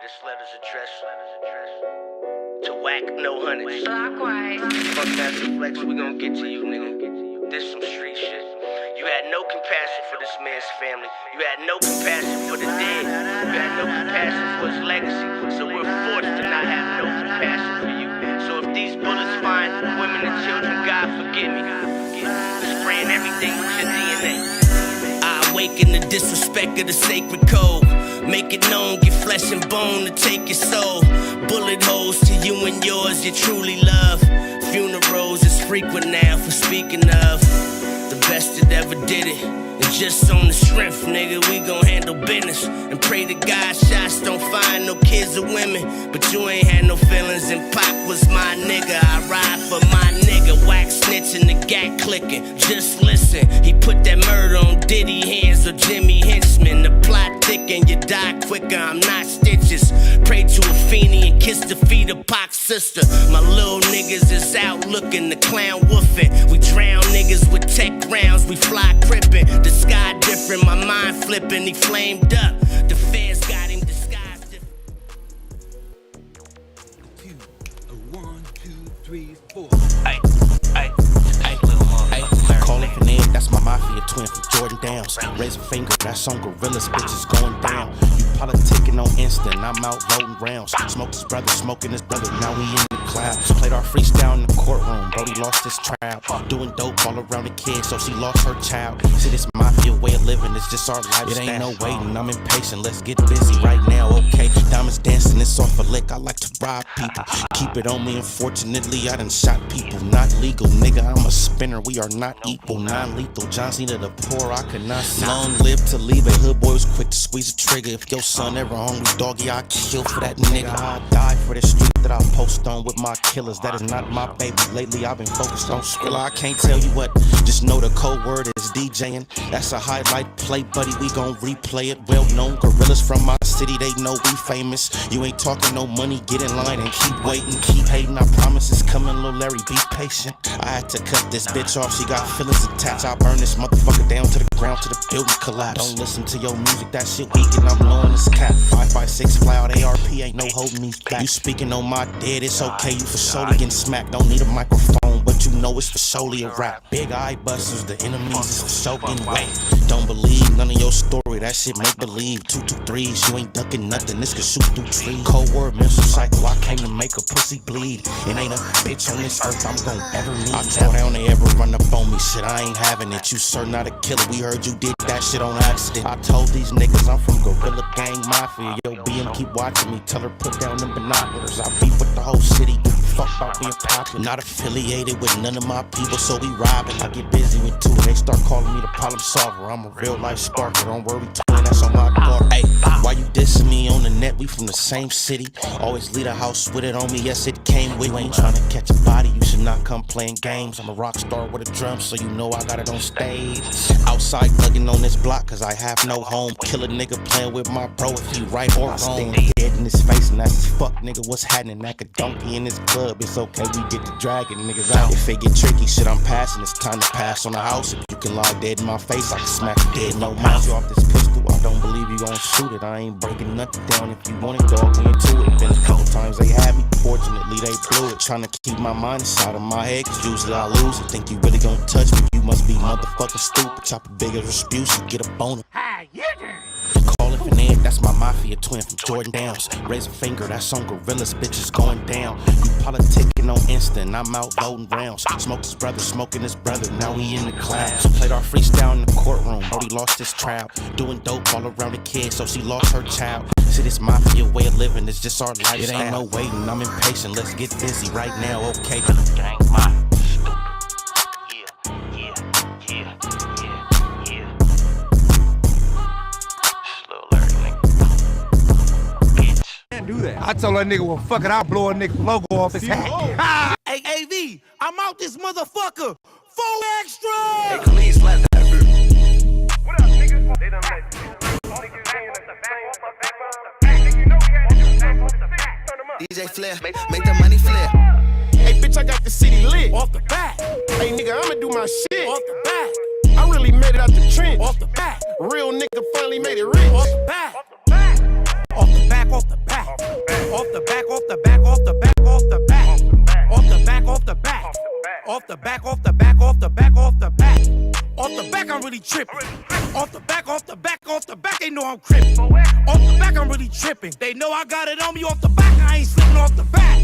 This letter's addressed to whack no hundreds. Clockwise. Fuck Master Flex, we gon' get to you, nigga. This some street shit. You had no compassion for this man's family. You had no compassion for the dead. You had no compassion for his legacy. So we're forced to not have no compassion for you. So if these bullets find women and children, God forgive me. Spraying everything with your DNA. I awaken the disrespect of the sacred code. Make it known, get flesh and bone to take your soul. Bullet holes to you and yours you truly love. Funerals is frequent now for speaking of the best that ever did it. And just on the strength, nigga, we gon' handle business. And pray to God shots don't find no kids or women. But you ain't had no feelings and Pac was my nigga. I ride for my nigga, wax snitching, the gat clicking. Just listen, he put that murder on Diddy hands or Jimmy Henchman. The plot thicken, you die quicker, I'm not stitches. Pray to a fiend and kiss the feet of Pac's sister. My little niggas is out looking, the clown woofing. We drown niggas with tech rounds, we fly crippin'. The sky different, my mind flipping, he flamed up. The feds got him disguised different. 1, 2, 3, 4. Ay, call it an egg, that's my mafia twin from Jordan Downs. Raise a finger, that's on gorillas, bitches going down. You politicking on instant, I'm out voting rounds. Smoke his brother, smoking his brother, now we in the clouds. Played our freestyle in the courtroom, Brody lost his trial. Doing dope all around the kid, so she lost her child. See, this mafia way of living, it's just our lifestyle. It ain't no waiting, I'm impatient, let's get busy right now, okay? Diamonds dancing, it's off a lick, I like to rob people. Keep it on me, unfortunately, I done shot people. Not legal, nigga, I'm a spinner, we are not equal. Non-lethal, John Cena the poor, I could not see. Long live to leave it, hood boy was quick to squeeze a trigger. If your son ever hungry, doggy, I kill for that nigga. I die for the street that I post on with my killers. That is not my baby, lately I've been focused on Skrilla. I can't tell you what, just know the code word is DJing. That's a highlight play, buddy, we gon' replay it. Well known gorillas from my city, they know we famous. You ain't talking no money, get in line and keep waiting. Keep hating, I promise it's coming, Lil Larry, be patient. I had to cut this bitch off, she got feelings attached. I burn this motherfucker down to the ground till the building collapse. Don't listen to your music, that shit weak and I'm blowing this cap. 5.56 fly out ARP, ain't no holding me back. You speaking on my dead, it's okay, you for surely getting smacked. Don't need a microphone, but you know it's for surely a rap. Big eye busters, the enemies is for soaking wet. Don't believe none of your story, that shit make believe. 223s, you ain't ducking nothing, this could shoot through trees. Cold word, mental cycle, I came to make a pussy bleed. It ain't a bitch on this earth I'm gon' ever meet. I tell down they ever run up on me, shit, I ain't having it. You sir not a killer, we heard you did that shit on accident. I told these niggas I'm from Gorilla Gang Mafia. Yo, BM keep watching me, tell her put down them binoculars. I beef with the whole city, give a fuck about being popular. Not affiliated with none of my people, so we robbing. I get busy with two, they start calling me the problem solver. I'm a real life sparker, don't worry, twin, that's on my guard. Hey, why you dissing me on the net? We from the same city. Always leave a house with it on me, yes it came with. You ain't trying to catch a body, you should not come playing games. I'm a rock star with a drum, so you know I got it on stage. Outside thugging on this block, cause I have no home. Kill a nigga playing with my bro if he right or wrong. Stand dead in his face and that's his fuck nigga, what's happening? Like a donkey in this club, it's okay, we get to dragging niggas out. If it get tricky, shit I'm passing, it's time to pass on the house. If you can lie dead in my face, I can smack you dead, no mouth. You off this pistol, I don't believe you gon' shoot it. I ain't breaking nothing down, if you want it, dog, we into it. Been a couple times they had me, fortunately they blew it. Trying to keep my mind inside of my head, cause usually I lose it. Think you really gon' touch me, you must be motherfucking stupid. Chop a big as Rasputin, get a boner. Call it an egg, that's my mafia twin from Jordan Downs. Raise a finger, that's on gorillas, bitches going down. You politicking on instant, I'm out voting rounds. Smoke his brother, smoking his brother, now we in the clouds. Played our freestyle in the courtroom, Brody lost his trial. Doing dope all around the kid, so she lost her child. See, this mafia way of living, it's just our lifestyle. It ain't no waiting, I'm impatient, let's get busy right now, okay? Gang mafia. Do that. I told that nigga, well, fuck it, I'll blow a nigga logo off his hat. Hey, AV, I'm out this motherfucker. 4 extra! Hey, please let that What up, niggas? They done let DJ Flair, make the money flare. Hey, bitch, I got the city lit. Off the bat, Hey, nigga, I'ma do my shit. off the bat, I really made it out the trench. off the bat, Real nigga finally made it rich. off the bat, off the back, off the back. the back, off the back, off the back, off the back, off the back, off the back, off the back, off the back, off the back, off the back, off the back. I'm really tripping. Off the back, off the back, off the back. They know I'm crippin'. Off the back, I'm really tripping. They know I got it on me off the back. I ain't slipping off the back.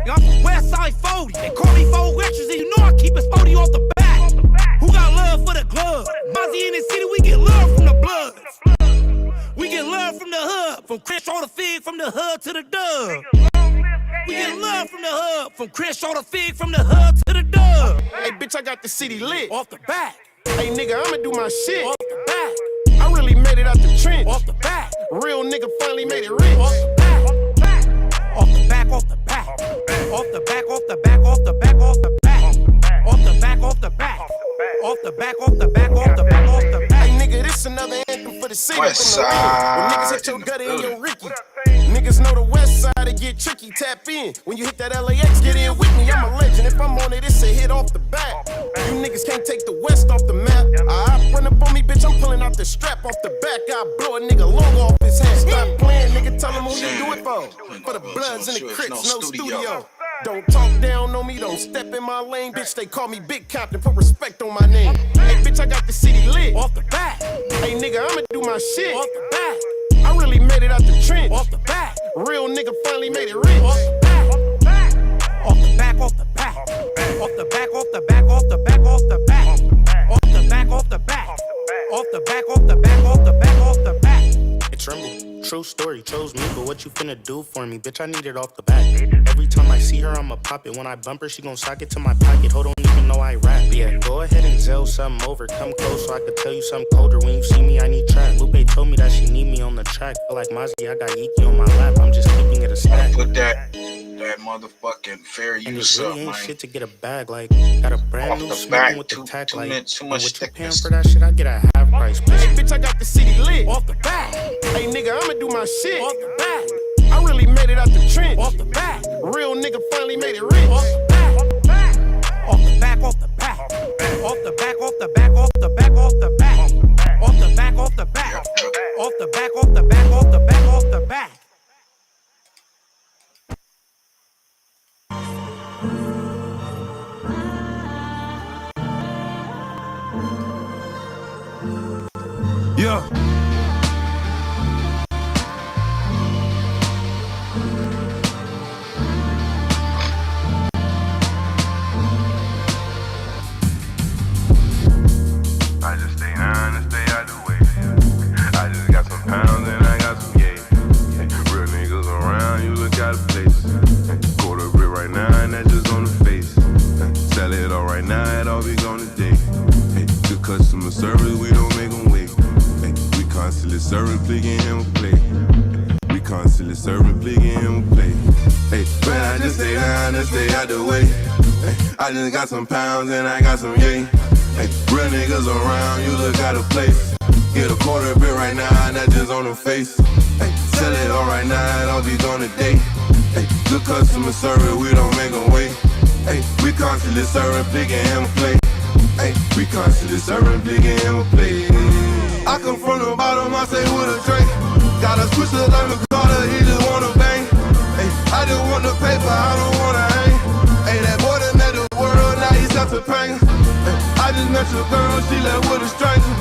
I'm from Westside 40. They call me 4 extras, and you know I keep it 40 off the back. Who got love for the glove? Mozzie in the city, we get love from the blood. We get love from the hood, from Crenshaw to Fig, from the hood to the dub. We get love from the hood, from Crenshaw to Fig, from the hood to the dub. Hey, bitch, I got the city lit. Off the back, Hey, nigga, I'ma do my shit. off the back, I really made it out the trench. off the back, Real nigga finally made it rich. off the back, off the back, off the back, off the back, off the back, off the back, off the back, off the back, off the back, off the back, off the back, off the back, off the back. Hey, nigga, this another anthem for the city. West From the hood. When niggas side hit your in the gutter and your building. Ricky. Niggas know the west side, it get tricky, tap in. When you hit that LAX, get in with me, I'm a legend. If I'm on it, it's a hit off the bat. You niggas can't take the west off the map. Run up on me, bitch, I'm pulling out the strap off the back. I blow a nigga logo off his head. Stop playing, nigga, tell him who you do it for. For the Bloods and the Crips, no studio. Don't talk down on me, don't step in my lane, bitch. They call me Big Compton, put respect on my name. Hey, bitch, I got the city lit. Off the back, Hey, nigga, I'ma do my shit. off the back, I really made it out the trench. off the back, Real nigga finally made it rich. off the back, off the back, off the back, off the back, off the back, off the back, off the back, off the back, off the back, off the back, off the back, off the back, off the back. Hey, Tremble, true story, chose me, but what you finna do for me? Bitch, I need it off the back. Every time I see her, I'ma pop it. When I bump her, she gon' sock it to my pocket. Hold on, even know I rap. Yeah, go ahead and zell something over. Come close so I could tell you something colder. When you see me, I need trap. Lupe told me that she need me on the track. Feel like Mozzie, I got Iki on my lap. I'm just keeping it a stack. Put that motherfucking fair And use it up, really ain't man. shit to get a bag. Like, got a brand Off new the smoking back, with the too tack. Like, much what you paying thickness. for that shit? I get a half price, Hey, bitch. bitch, I got the city lit. Off the back, Hey, nigga, I'ma do my shit. off the back, I really made it out the trench. off the back, Real nigga finally made it rich. off the back, off the back, off the back, off the back, off the back, off the back, off the back, off the back, off the back, off the back, off the back, off the back, off the back. Yeah. I just stay on and stay out the way. I just got some pounds and I got some yay. Real niggas around, you look out of place. Quarter brick right now and that just on the face. Sell it all right now, it all be gone today. Good customer service, we don't make them wait. We constantly serving, play game and play. We constantly serving, play game and play. Man, I just stay down and stay out the way. I just got some pounds and I got some yay. Real niggas around, you look out of place. Get a quarter bit right now, and that just on the face. Sell it all right now, it all be gone today. Good customer service, we don't make them wait. We constantly serving, big and play. We constantly serving, big and play. I come from the bottom, I say with a drink. Got a switcher like a Carter, he just wanna bang. I just want the paper, I don't wanna hang. That boy that met the world, now he's up to pain. I just met your girl, she left with a stranger.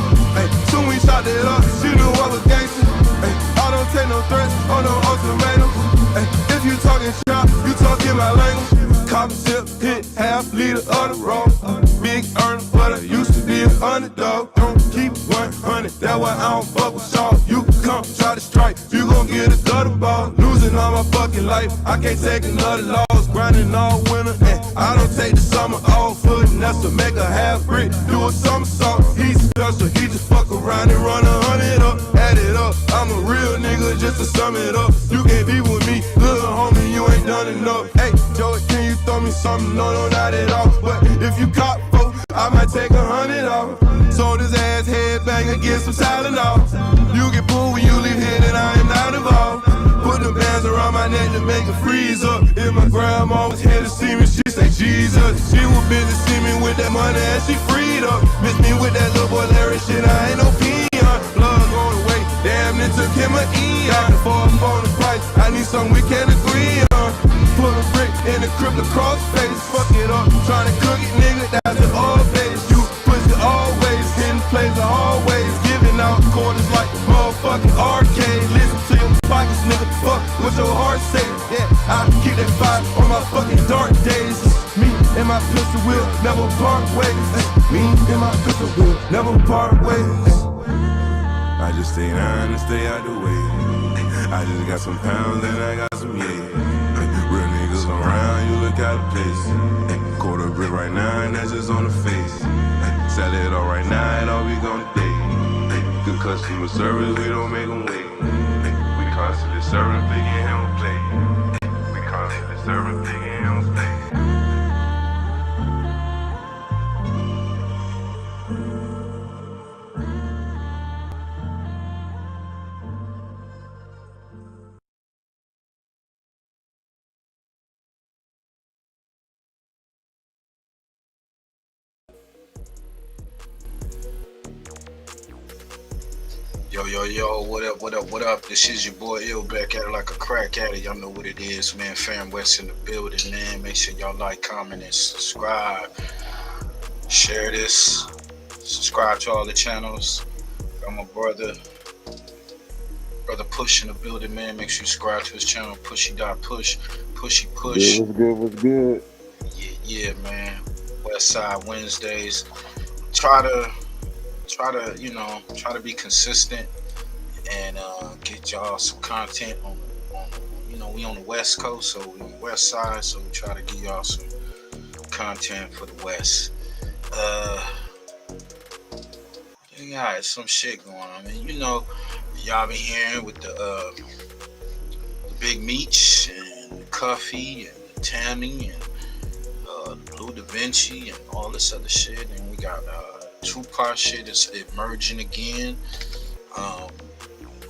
Soon we shot it up, she knew I was gangster. I don't take no threats or no ultimatums. If you talking shop, you talking my language. Cop tip, hit half liter of the road. Big earner, but I used to be an underdog. Don't keep 100, that's why I don't fuck with y'all. You can come try to strike, you gon' get a gutter ball. Losing all my fucking life, I can't take another loss. Grinding all winter, and I don't take the summer off. Putting us to make a half brick, do a somersault. He's special, he just fuck around and run 100 up, add it up. I'm a real nigga, just to sum it up. You can't be with me, little homie, you ain't done enough. Hey, Joey, can you throw me something? No, not at all. But if you caught folk, I might take 100 off. Sold his ass headbanger, get some Tylenol. You get pulled when you leave here, then I am not involved. Put the bands around my neck to make it freeze up. If my grandma was here to see me, she say Jesus. She was busy see me with that money and she freed up. Miss me with that little boy Larry shit, I ain't no peon. Blood going away, damn it took him an eon. Before I'm on the price, I need something we can agree start saving. Yeah, I keep that fire on my fucking dark days. Me and my pistol will never part ways. Me and my pistol will never part ways. I just stay down and stay out the way. I just got some pounds and I got some real niggas around, you look out of place. Quarter brick right now and that's just on the face. Sell it all right now and all we gonna day. Good customer service, we don't make them wait. We constantly serving, big and him play. We constantly serving, big and him play. Yo, what up? This is your boy Ill back at it like a crack at it. Y'all know what it is, man. Fam West in the building, man. Make sure y'all like, comment, and subscribe. Share this. Subscribe to all the channels. Got my brother Push in the building, man. Make sure you subscribe to his channel, Pushy Push. Yeah, what's good? Yeah, man. West Side Wednesdays. Try to be consistent and get y'all some content on we on the West Coast, so we on the West Side, so we try to give y'all some content for the West. Yeah, some shit going on. I mean, y'all been hearing with the Big Meech and the Cuffy and the Tammy and Blue Da Vinci and all this other shit, and we got Tupac shit is emerging again.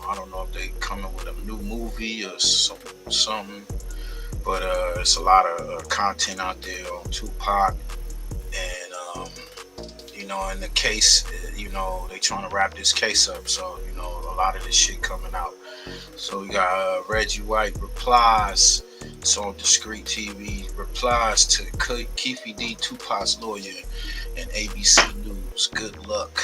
I don't know if they coming with a new movie or something, but it's a lot of content out there on Tupac, and in the case, they trying to wrap this case up, so a lot of this shit coming out. So we got Reggie White replies. It's on Discreet TV. Replies to Keefe D, Tupac's lawyer, and ABC News. Good luck,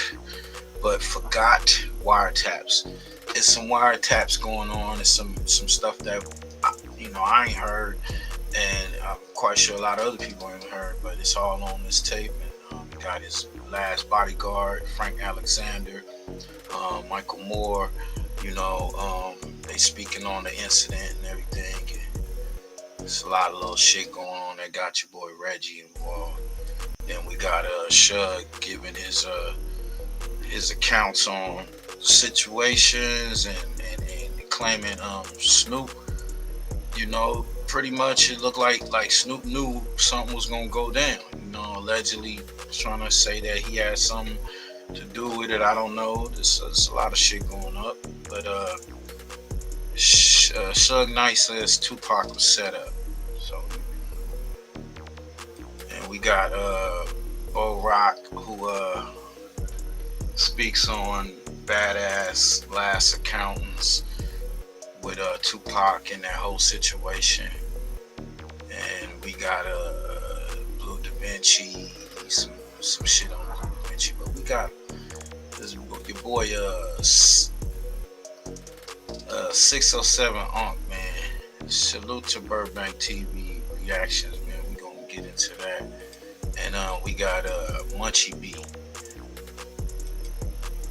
but forgot wiretaps. There's some wiretaps going on. There's some stuff that I ain't heard, and I'm quite sure a lot of other people ain't heard. But it's all on this tape. And we got his last bodyguard, Frank Alexander, Michael Moore. They speaking on the incident and everything. There's a lot of little shit going on that got your boy Reggie involved. Then we got SUGE giving his accounts on situations and claiming Snoop. Pretty much it looked like Snoop knew something was gonna go down. Allegedly trying to say that he had something to do with it. I don't know. There's a lot of shit going up, but Suge Knight says Tupac was set up. So, and we got Bo Rock, who speaks on badass last accountants with Tupac and that whole situation. And we got Blue Da Vinci, some shit on Blue Da Vinci, but we got this your boy 607 Unk, man. Salute to Burbank TV reactions, man. We gonna get into that. And we got Munchie B.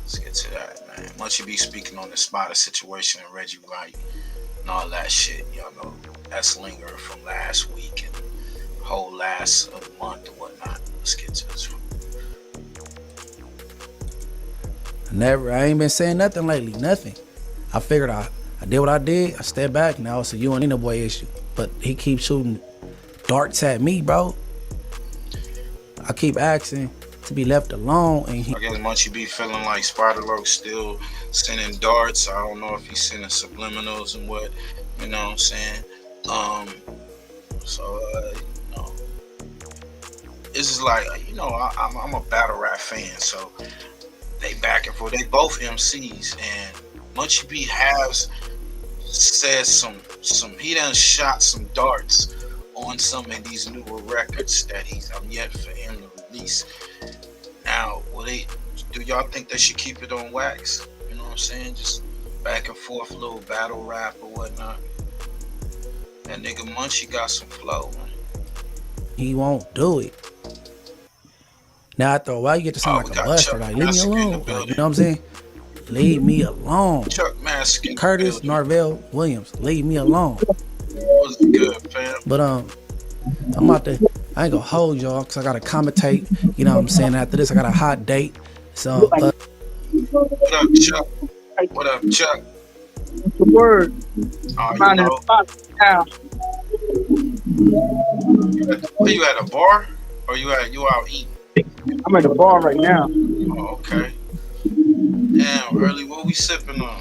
Let's get to that, man. Munchie B speaking on the Spider situation and Reggie White and all that shit. Y'all know that's lingering from last week and whole last month or whatnot. Let's get to this one. I ain't been saying nothing lately, nothing. I figured I did what I did. I stepped back. Now it's a you and Nina boy issue. But he keeps shooting darts at me, bro. I keep asking to be left alone, and I guess Munchie B feeling like Spider-Lurk still sending darts. I don't know if he's sending subliminals and what, you know what I'm saying? This is like, I'm a battle rap fan, so they back and forth. They both MCs, and Munchie B has said he done shot some darts on some of these newer records that I'm yet for him to release. Now, do y'all think they should keep it on wax? You know what I'm saying? Just back and forth, little battle rap or whatnot. That nigga Munchie got some flow, man. He won't do it. Now after a while, you get to sound like a buster. Like, leave me alone. Like, you know what I'm saying? Leave me alone. Chuck Mask in Curtis Narvell Williams, leave me alone. What's good, fam? But I'm about to. I ain't gonna hold y'all because I gotta commentate. You know what I'm saying? After this, I got a hot date. So. What up, Chuck? What up, Chuck? What's the word? Oh, you know. Where you at, a bar? Or you out eating? I'm at the bar right now. Oh, okay. Damn, early. What we sipping on?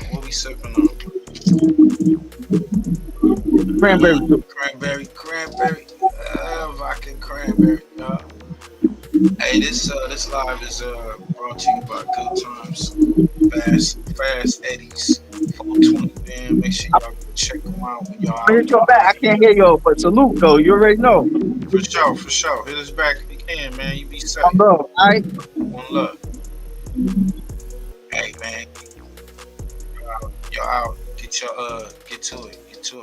Cranberry. Cranberry. Vodka cranberry. Hey, this live is brought to you by Good Times, Fast Eddie's 420, man. Make sure y'all go check them out when y'all. I hit your back. I can't hear you, but salute though. You already know. For sure. Hit us back if you can, man. You be safe. One love, all right? One love. Hey, man. Y'all out. Get to it.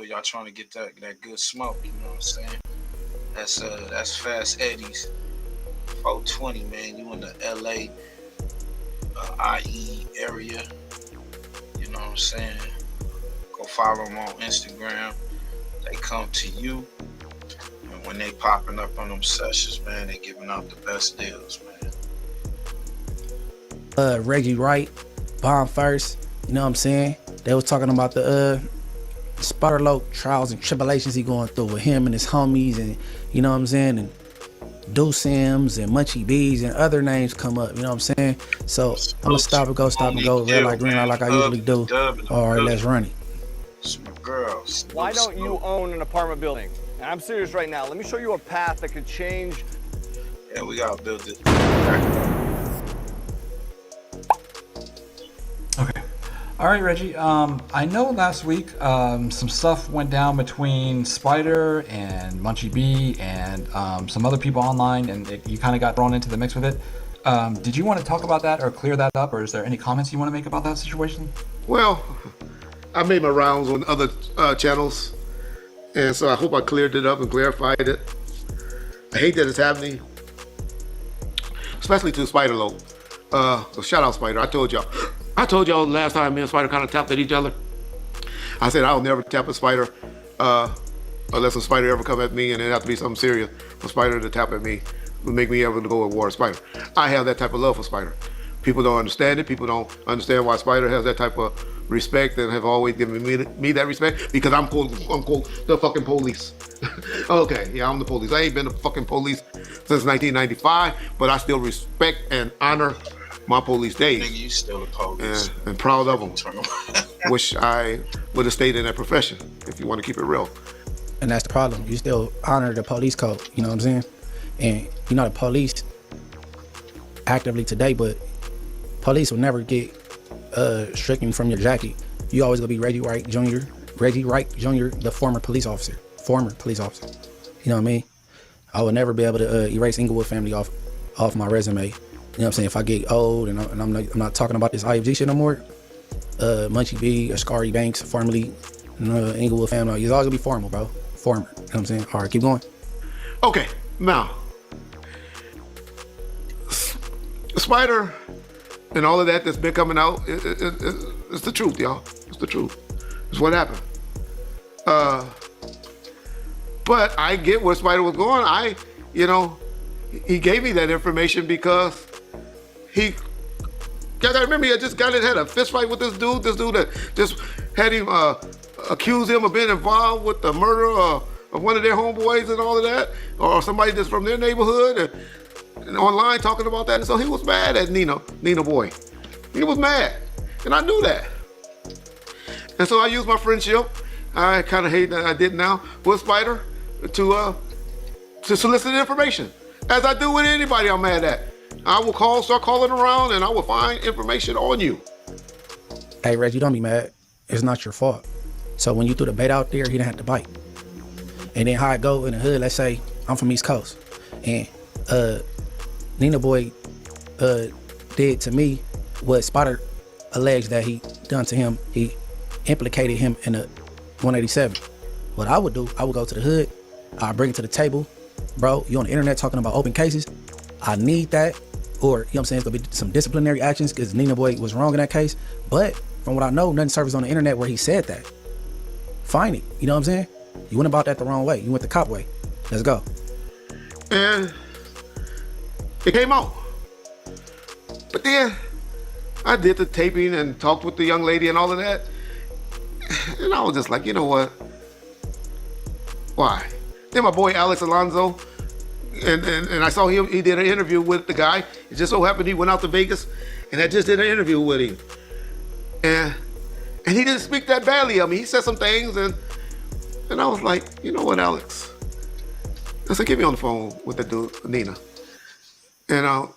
Y'all trying to get that good smoke. You know what I'm saying? That's Fast Eddie's 420, man. You in the LA, IE area. You know what I'm saying? Go follow them on Instagram. They come to you. And when they popping up on them sessions, man, they giving out the best deals, man. Reggie Wright, Bomb First. You know what I'm saying? They was talking about the Spider Loc trials and tribulations he going through with him and his homies, and you know what I'm saying, and Do Sims and Munchie B's and other names come up. You know what I'm saying? So I'm gonna stop and go, red light, green light, like I usually do. All right, let's run it. It's my girls. Why don't you own an apartment building? And I'm serious right now. Let me show you a path that could change. Yeah, we gotta build it. Okay. All right, Reggie. I know last week some stuff went down between Spider and Munchie B and some other people online, and you kind of got thrown into the mix with it. Did you want to talk about that or clear that up, or is there any comments you want to make about that situation? Well, I made my rounds on other channels, and so I hope I cleared it up and clarified it. I hate that it's happening, especially to Spider Loc. So shout out Spider. I told y'all last time me and Spider kind of tapped at each other. I said I'll never tap a Spider unless a Spider ever come at me, and it have to be something serious for Spider to tap at me would make me ever to go to war with Spider. I have that type of love for Spider. People don't understand it. People don't understand why Spider has that type of respect and have always given me that respect because I'm quote unquote the fucking police. Okay, yeah, I'm the police. I ain't been the fucking police since 1995, but I still respect and honor my police days. Nigga, you still the police. And proud of them. Wish I would have stayed in that profession, if you want to keep it real. And that's the problem. You still honor the police code, you know what I'm saying? And you know the police actively today, but police will never get stricken from your jacket. You always gonna be Reggie Wright Jr., the former police officer. You know what I mean? I would never be able to erase Inglewood family off my resume. You know what I'm saying? If I get old and I'm not talking about this IFG shit no more, Munchie B, Ascari Banks, formerly Inglewood family, it's always gonna be formal, bro. Former. You know what I'm saying? All right, keep going. Okay, now, Spider and all of that's been coming out, it's the truth, y'all. It's the truth. It's what happened. But I get where Spider was going. He gave me that information because he, gotta remember, he just had a fist fight with this dude that just had him accuse him of being involved with the murder of one of their homeboys and all of that, or somebody that's from their neighborhood and online talking about that. And so he was mad at Nina boy. He was mad, and I knew that. And so I used my friendship, I kind of hate that I did now, with Spider to solicit information, as I do with anybody I'm mad at. I will start calling around, and I will find information on you. Hey, Reggie, don't be mad. It's not your fault. So when you threw the bait out there, he didn't have to bite. And then how it go in the hood, let's say I'm from East Coast, and Nina boy did to me what Spider alleged that he done to him. He implicated him in a 187. what I would do, I would go to the hood, I'd bring it to the table. Bro, you on the internet talking about open cases. I need that. Or, you know what I'm saying, it's gonna be some disciplinary actions because Nina Boy was wrong in that case. But from what I know, nothing surfaced on the internet where he said that. Fine it. You know what I'm saying? You went about that the wrong way. You went the cop way. Let's go. And it came out. But then I did the taping and talked with the young lady and all of that. And I was just like, you know what? Why? Then my boy Alex Alonso, and I saw him, he did an interview with the guy. It just so happened he went out to Vegas and I just did an interview with him. And he didn't speak that badly of me. He said some things and I was like, you know what, Alex? I said, get me on the phone with the dude, Nina. And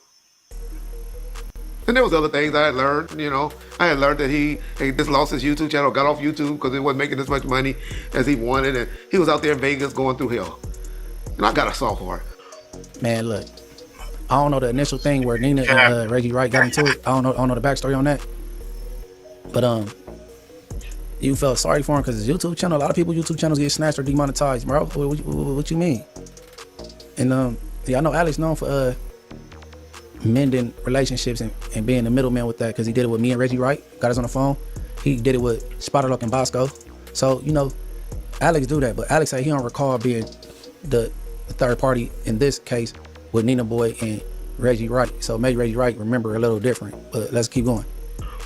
there was other things I had learned, you know. I had learned that he just lost his YouTube channel, got off YouTube because he wasn't making as much money as he wanted, and he was out there in Vegas going through hell. And I got a soft heart. Man, look, I don't know the initial thing where Nina and Reggie Wright got into it. I don't know the backstory on that. But you felt sorry for him because his YouTube channel, a lot of people's YouTube channels get snatched or demonetized, bro. What you mean? And yeah, I know Alex known for mending relationships and being the middleman with that because he did it with me and Reggie Wright. Got us on the phone. He did it with Spiderlock and Bosco. So, you know, Alex do that, but Alex said he don't recall being the third party in this case with Nina Boy and Reggie Wright. So maybe Reggie Wright remember a little different, but let's keep going.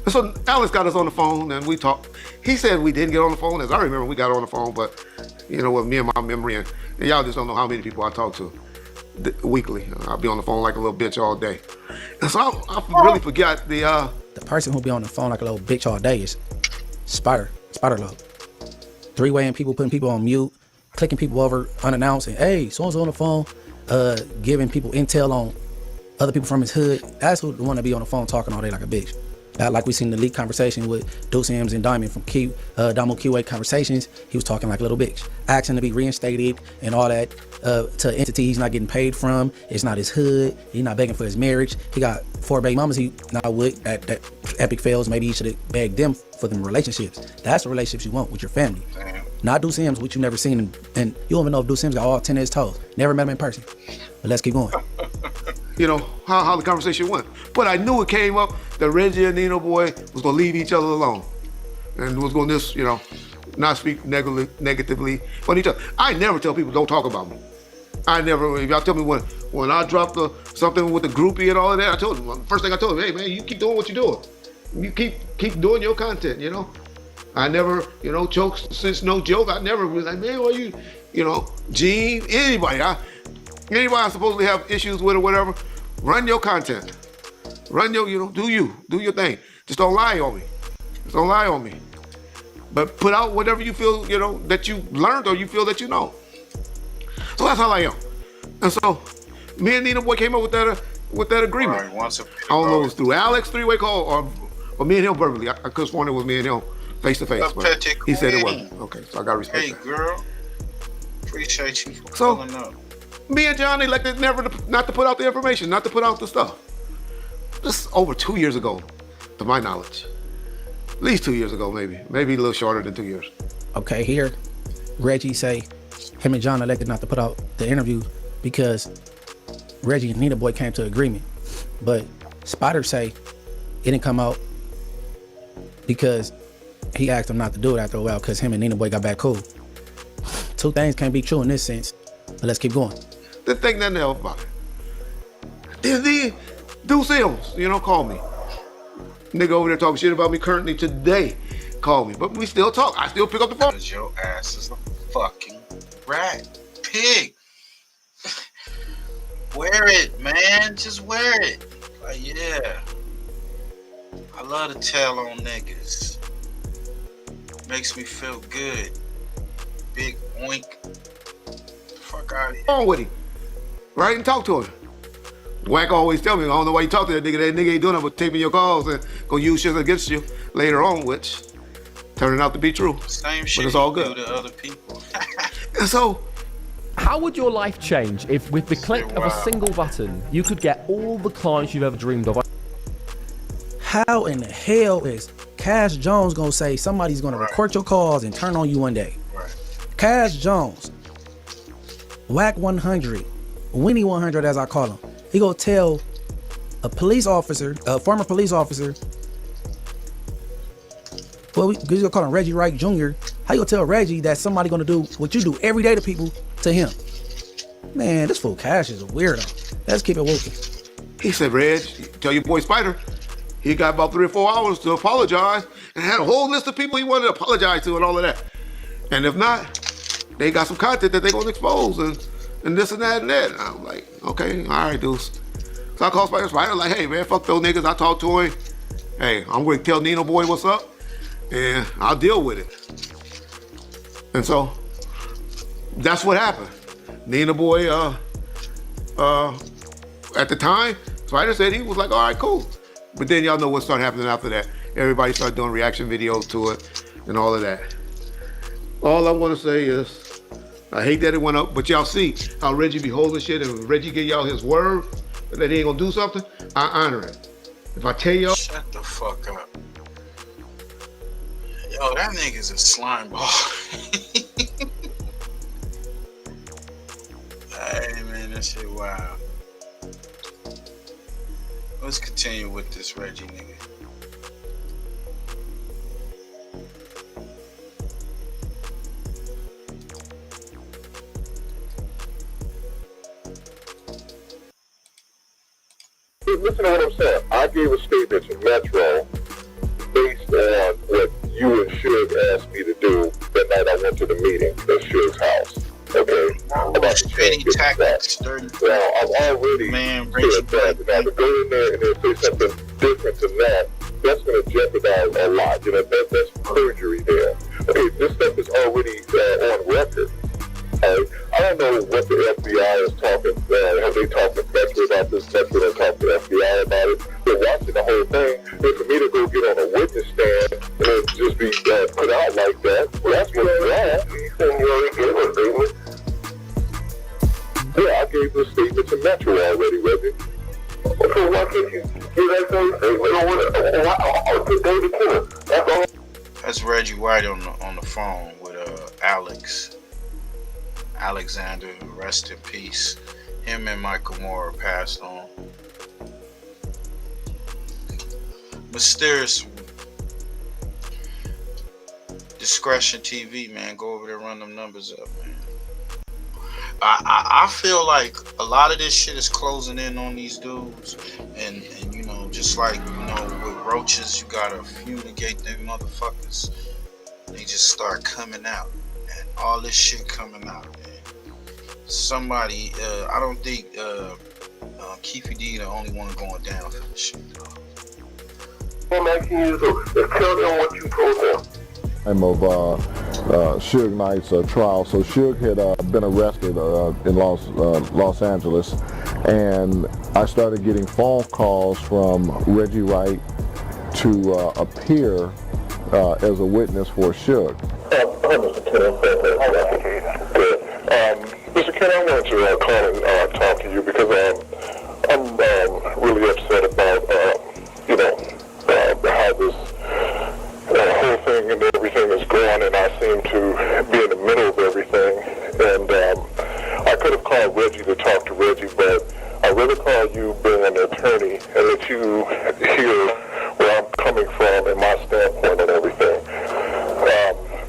So Alex got us on the phone and we talked. He said we didn't get on the phone. As I remember, we got on the phone, but you know, with me and my memory, and y'all just don't know how many people I talk to weekly. I'll be on the phone like a little bitch all day. And so I really forgot the person who be on the phone like a little bitch all day is Spiderlock. Three-waying people, putting people on mute, clicking people over unannounced, and hey, so-and-so on the phone, giving people intel on other people from his hood. That's who the one to be on the phone talking all day like a bitch. Like we seen the leaked conversation with Deuce M's and Diamond from Damo QA Conversations. He was talking like a little bitch, asking to be reinstated and all that to an entity he's not getting paid from. It's not his hood. He's not begging for his marriage. He got 4 baby mamas he not with that epic fails. Maybe he should have begged them for them relationships. That's the relationships you want with your family. Not Deuce M's, which you never seen, and you don't even know if Deuce M's got all 10 of his toes. Never met him in person. But let's keep going. You know, how the conversation went. But I knew it came up that Reggie and Nino Boy was gonna leave each other alone. And was gonna just, you know, not speak negatively on each other. I never tell people don't talk about me. I never, if y'all tell me when I dropped something with the groupie and all of that, I told them, first thing I told them, hey man, you keep doing what you're doing. You keep doing your content, you know? I never, you know, jokes, since no joke, I never was like, man, what you know, Gene, anybody I supposedly have issues with or whatever, run your content. Run your, you know, do your thing. Just don't lie on me. Just don't lie on me. But put out whatever you feel, you know, that you learned or you feel that you know. So that's how I am. And so me and Nina Boy came up with that agreement. Right, I don't know if it was through Alex, 3-way call, or me and him verbally. I could have sworn it was me and him face to face, but he said it wasn't. Okay, so I got to respect that. Hey girl, appreciate you for pulling up. Me and John elected not to put out the information, not to put out the stuff. This is over 2 years ago, to my knowledge. At least 2 years ago, maybe a little shorter than 2 years. Okay, here, Reggie say him and John elected not to put out the interview because Reggie and Nina Boy came to agreement. But Spider say it didn't come out because he asked him not to do it after a while because him and Nina Boy got back cool. Two things can't be true in this sense, but let's keep going. Didn't think nothing else about it. Then Deuce M's, you know, called me. Nigga over there talking shit about me currently today called me, but we still talk. I still pick up the phone. Your ass is a fucking rat pig. Wear it, man. Just wear it. Like, yeah. I love to tell on niggas. Makes me feel good. Big oink. Fuck out of here. On with him. Right? And talk to him. Wack always tell me, I don't know why you talk to that nigga. That nigga ain't doing nothing but taping your calls and go use shit against you later on, which turning out to be true. Same shit but it's all good. Do to other people. And so, how would your life change if with the click of a single button, you could get all the clients you've ever dreamed of? How in the hell is Cash Jones gonna say somebody's gonna record your calls and turn on you one day? Right. Cash Jones, Whack 100, Winnie 100 as I call him. He gonna tell a police officer, a former police officer, well, we gonna call him Reggie Wright Jr. How you gonna tell Reggie that somebody gonna do what you do every day to people to him? Man, this fool Cash is a weirdo. Let's keep it working. He said, Reg, tell your boy Spider, he got about 3 or 4 hours to apologize and had a whole list of people he wanted to apologize to and all of that. And if not, they got some content that they gonna expose and this and that and that. And I'm like, okay, all right, dudes. So I called Spider, like, hey man, fuck those niggas. I talked to him. Hey, I'm gonna tell Nino boy what's up and I'll deal with it. And so that's what happened. Nino boy, at the time, Spider said he was like, all right, cool. But then y'all know what started happening after that. Everybody started doing reaction videos to it and all of that. All I want to say is, I hate that it went up, but y'all see how Reggie be holding shit, and if Reggie give y'all his word that he ain't gonna do something, I honor it. If I tell y'all— Shut the fuck up. Yo, that nigga's a slime ball. Hey man, that shit wild. Let's continue with this Reggie nigga. Listen to what I'm saying. I gave a statement to Metro based on what you and Suge asked me to do that night I went to the meeting at Suge's house. Okay? About the petty tactics, well, I'm already said that. Now, to go in there and then say something different than that, that's going to jeopardize a lot. You know, that's perjury there. Okay, this stuff is already on record. I don't know what the FBI is talking, have they talked to Metro about this? Metro don't talk to the FBI about it. They're watching the whole thing. And for me to go get on a witness stand and then just be put out like that, well, that's what's wrong. And you already gave a statement. Yeah, I gave the statement to Metro already, Reggie. Okay, why can't you do that same thing? I'll put David Killer. That's all. That's Reggie White on the phone with Alexander, rest in peace. Him and Michael Moore passed on. Mysterious Discretion TV, man. Go over there, run them numbers up, man. I feel like a lot of this shit is closing in on these dudes, and you know, just like, you know, with roaches, you gotta fumigate them motherfuckers. They just start coming out, and all this shit coming out. Somebody, I don't think Keefy D the only one going down for this shit, though. I'm asking you to tell them what you told them. Time of Suge Knight's trial. So Suge had been arrested in Los Angeles, and I started getting phone calls from Reggie Wright to appear as a witness for Suge. Mr. Ken, I wanted to call and talk to you because I'm really upset about, you know, how this whole thing and everything is going, and I seem to be in the middle of everything. And I could have called Reggie to talk to Reggie, but I'd rather call you being an attorney and let you hear where I'm coming from and my standpoint and everything.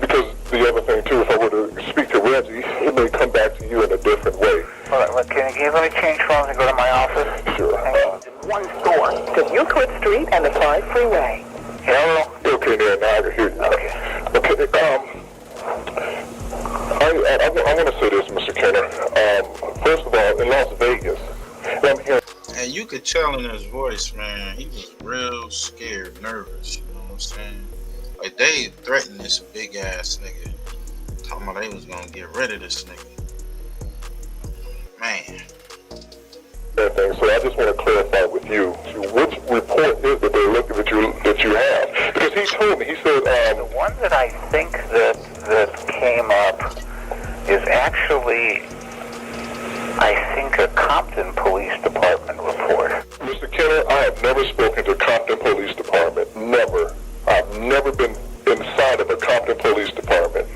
Because the other thing too, if I were to speak to Reggie, he may come back to you in a different way. All right, well, can you let me change phones and go to my office? Sure. One store to Euclid Street and the 5 freeway. Hello? Okay, there, now I can hear you. Okay. I want to say this, Mr. Kenner. First of all, in Las Vegas, I'm hearing... And you could tell in his voice, man, he was real scared, nervous, you know what I'm saying? Like, they threatened this big ass nigga, talking about they was gonna get rid of this nigga. Man. So I just want to clarify with you, which report is it they're looking that you have? Because he told me, he said... the one that I think that came up is actually, I think, a Compton Police Department report. Mr. Kenner, I have never spoken to Compton Police Department. Never. I've never been inside of a Compton Police Department.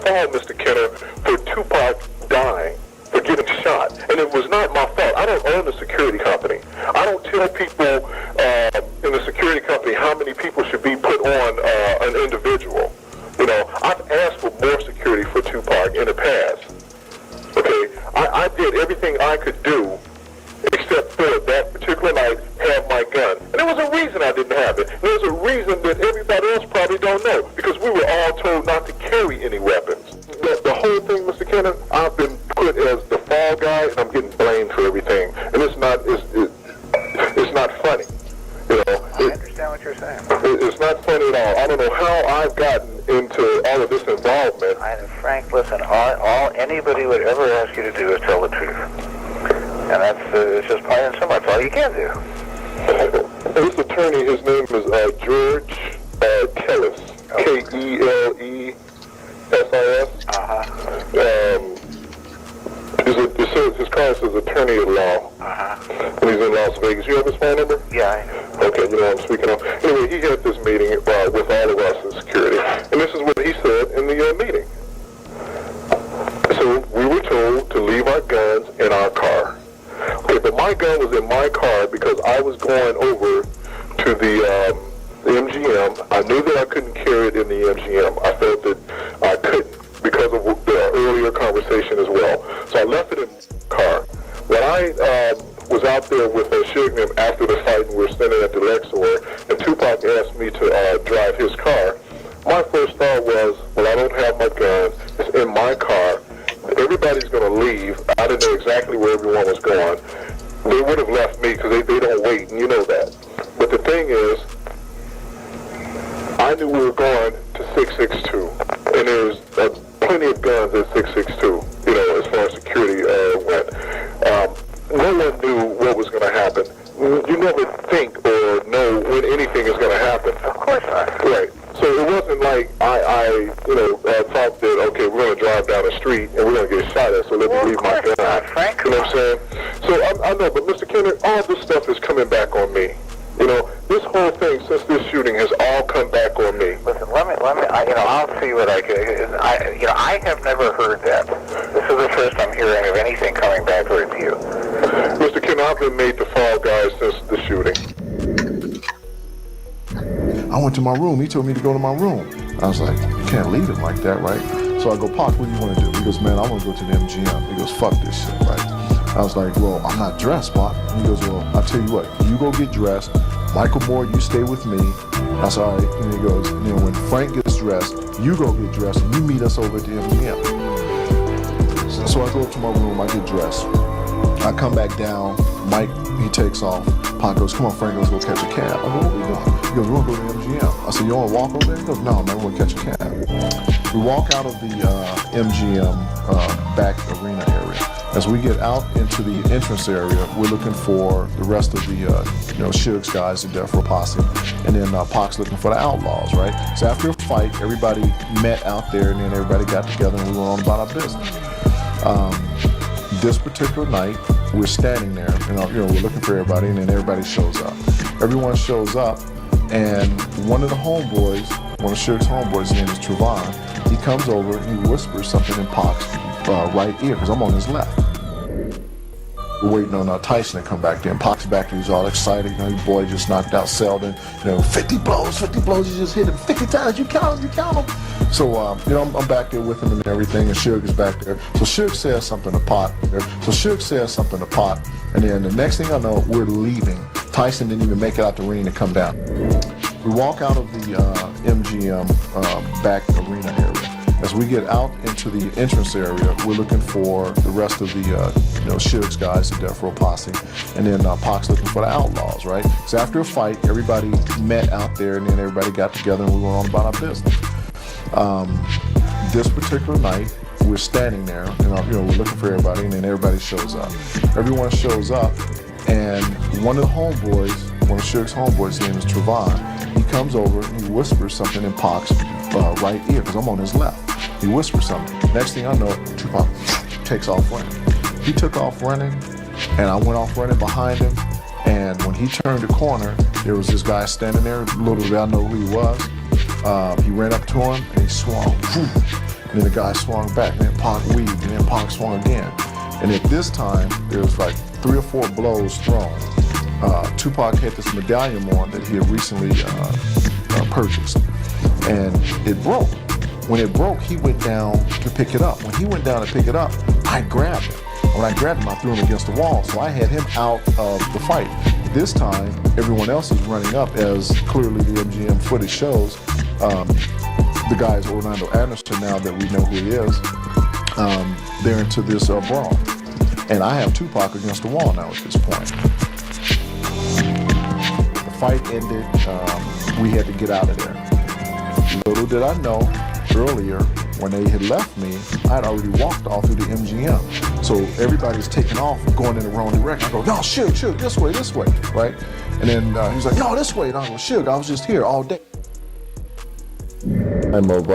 fault, Mr. Kenner, for Tupac dying, for getting shot. And it was not my fault. I don't own a security company. I don't tell people in the security company how many people should be put on an individual. You know, I've asked for more security for Tupac in the past. Okay, I did everything I could do except for that particular night have my gun. And there was a reason I didn't have it. There's a reason that everybody else probably don't know, because we were all told not to carry any weapons. The whole thing, Mr. Kenner, I've been put as the fall guy, and I'm getting blamed for everything. And it's not funny. You know, I understand what you're saying. It's not funny at all. I don't know how I've gotten into all of this involvement. Frank, listen, all anybody would ever ask you to do is tell the truth. And that's it's just plain and simple. That's all you can do. This attorney, his name is George Kellis, Kellesis. His car says attorney at law. And he's in Las Vegas. You have his phone number? Yeah, I know. Okay, you know what I'm speaking of. Anyway, he had this meeting with all of us in security. And this is what he said in the meeting. So we were told to leave our guns in our car. Okay, but my gun was in my car because I was going over to the MGM. I knew that I couldn't carry it in the MGM. I felt that I couldn't because of the earlier conversation as well. So I left it in the car. When I was out there with SUGE after the fight, and we were standing at the Lexor, and Tupac asked me to drive his car, my first thought was, well, I don't have my gun. It's in my car. Everybody's going to leave. I didn't know exactly where everyone was going. They would have left me because they don't wait, and you know that. But the thing is, I knew we were going to 662, and there was plenty of guns at 662, you know, as far as security went. No one knew what was going to happen. You never think or know when anything is going to happen. Of course not. Right. So it wasn't like I thought that, okay, we're going to drive down the street and we're going to get shot at, so let me leave my gun. Frank. You know what I'm saying? So I know, but Mr. Kenner, all this stuff is coming back on me. You know, this whole thing since this shooting has all come back on me. Listen, let me, I'll see what I can. I have never heard that. This is the first I'm hearing of anything coming back towards you. Mr. Kenner, I've been made the fall guy since the shooting. I went to my room. He told me to go to my room. I was like, you can't leave him like that, right? So I go, Pac, what do you want to do? He goes, man, I want to go to the MGM. He goes, fuck this shit, right? I was like, well, I'm not dressed, Pac. He goes, well, I'll tell you what, you go get dressed. Michael Moore, you stay with me. I said, all right. And he goes, and then when Frank gets dressed, you go get dressed and you meet us over at the MGM. So I go up to my room, I get dressed. I come back down, Mike, he takes off. Pac goes, come on, Frank, let's go catch a cab. I go, what are we doing? He goes, we want to go to the MGM. I said, you want to walk over there? He goes, no, man, we want to catch a cab. We walk out of the MGM back arena area. As we get out into the entrance area, we're looking for the rest of the SUGE's guys, the Death Row Posse, and then Pac's looking for the Outlaws, right? So after a fight, everybody met out there, and then everybody got together, and we went on about our business. This particular night, we're standing there, and we're looking for everybody, and then everybody shows up. Everyone shows up, and one of the homeboys, one of SUGE's homeboys, his name is Trevon, he comes over and he whispers something in Pac's right ear, because I'm on his left. We're waiting on Tyson to come back there, and Pac's back there, he's all excited, your boy just knocked out Selden, 50 blows, you just hit him 50 times, you count him. So, I'm back there with him and everything, and SUGE is back there. So SUGE says something to Pac, and then the next thing I know, we're leaving. Tyson didn't even make it out the ring to come down. We walk out of the MGM back arena area. As we get out into the entrance area, we're looking for the rest of the SUGE's guys, the Death Row Posse, and then Pac's looking for the Outlaws, right? So after a fight, everybody met out there, and then everybody got together, and we went on about our business. This particular night, we're standing there, and we're looking for everybody, and then everybody shows up. Everyone shows up, and one of the homeboys, one of SUGE's homeboys, his name is Trevon, he comes over and he whispers something in Pac's right ear, because I'm on his left. He whispers something. Next thing I know, Tupac takes off running. He took off running, and I went off running behind him, and when he turned the corner, there was this guy standing there. Little did I know who he was. He ran up to him, and he swung. And then the guy swung back, and then Pac weaved, and then Pac swung again. And at this time, there was like 3 or 4 blows thrown. Tupac had this medallion on that he had recently purchased, and it broke. When it broke, he went down to pick it up. When he went down to pick it up, I grabbed him. When I grabbed him, I threw him against the wall, so I had him out of the fight. This time, everyone else is running up, as clearly the MGM footage shows. The guy is Orlando Anderson now that we know who he is. They're into this brawl. And I have Tupac against the wall now at this point. The fight ended. We had to get out of there. Little did I know, earlier, when they had left me, I had already walked all through the MGM. So everybody's taking off and going in the wrong direction. I go, no, Suge, this way, right? And then he's like, no, this way. And I go, Suge, I was just here all day. Time of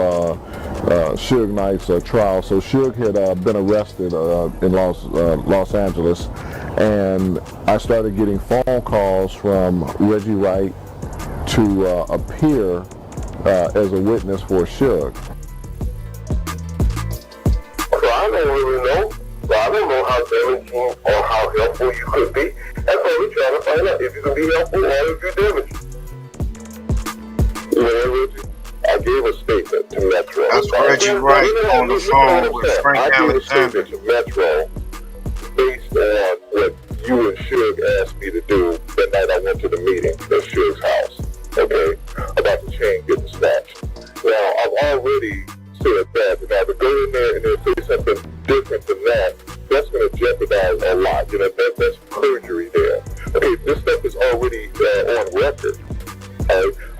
Suge Knight's trial. So Suge had been arrested in Los Angeles, and I started getting phone calls from Reggie Wright to appear as a witness for Suge. So I don't really know. So I don't know how damaging or how helpful you could be. That's all we're trying to find out. If you can be helpful or if you're damaging. I gave a statement to Metro. That's Reggie Wright on the phone with Frank Alexander. I gave a statement to Metro based on what you and Suge asked me to do that night I went to the meeting at Suge's house, okay, about the chain getting snatched. Now, I've already said that, and now to go in there and then say something different than that, that's going to jeopardize a lot. You know, that's perjury there. Okay, this stuff is already on record. I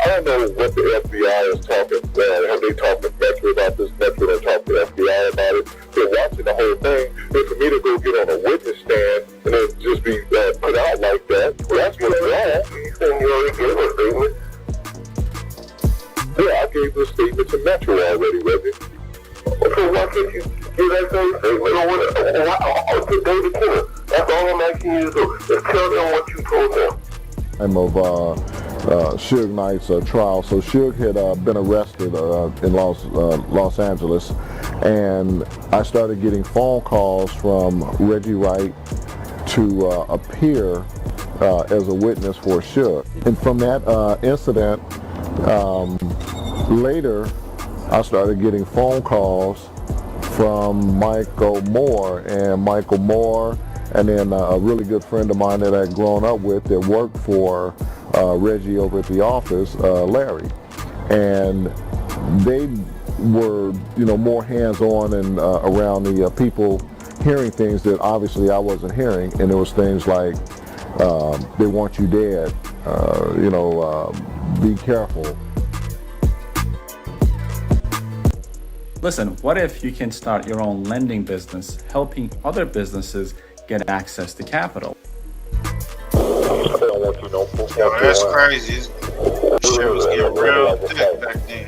don't know what the FBI is talking about. Have they talked to Metro about this? Metro don't talk to the FBI about it. They're watching the whole thing. And for me to go get on a witness stand and then just be put out like that, well, that's what's wrong. And you already gave a statement. Yeah, I gave the statement to Metro already, Reggie. Okay, why can't you do that same statement? I'll get David Killer. That's all I'm asking you to do. Just tell them what you told them. Time of Suge Knight's trial. So Suge had been arrested in Los Angeles, and I started getting phone calls from Reggie Wright to appear as a witness for Suge. And from that incident, later I started getting phone calls from Michael Moore, and then a really good friend of mine that I'd grown up with that worked for Reggie over at the office, Larry. And they were, more hands-on and around the people hearing things that obviously I wasn't hearing. And there was things like, they want you dead, be careful. Listen, what if you can start your own lending business, helping other businesses get access to capital? Yo, that's crazy. Shit was getting real thick back then.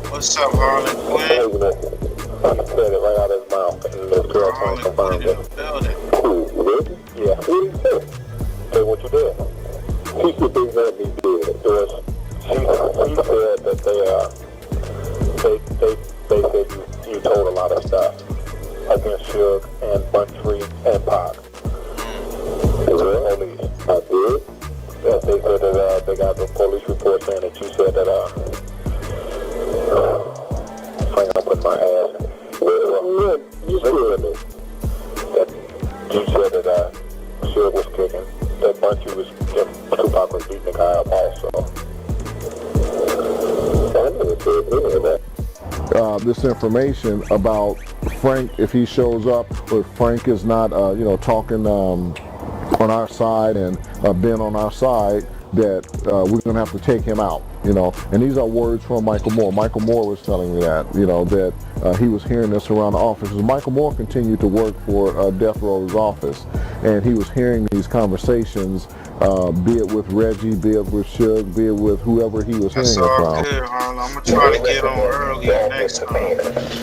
What's up, Harlan Quinn? He said it right out of his mouth, and this girl trying to confirm it. Really? Yeah. What did he say? Say what you did. She said they let me do it. She said that they said you told a lot of stuff against Suge and Buntree and Pac. I did. Yeah, they said that they got the police report saying that you said that I'm put my ass in. You said that Suge was kicking, that Buntree was Tupac was beating the guy up also. I never said any of that. This information about Frank, if he shows up, or if Frank is not, talking on our side and Ben on our side, that we're going to have to take him out, And these are words from Michael Moore. Michael Moore was telling me that, that he was hearing this around the office. Michael Moore continued to work for Death Row's office, and he was hearing these conversations, be it with Reggie, be it with Suge, be it with whoever he was hearing it from. Good, Harlan. I'm going to try to get on earlier next time.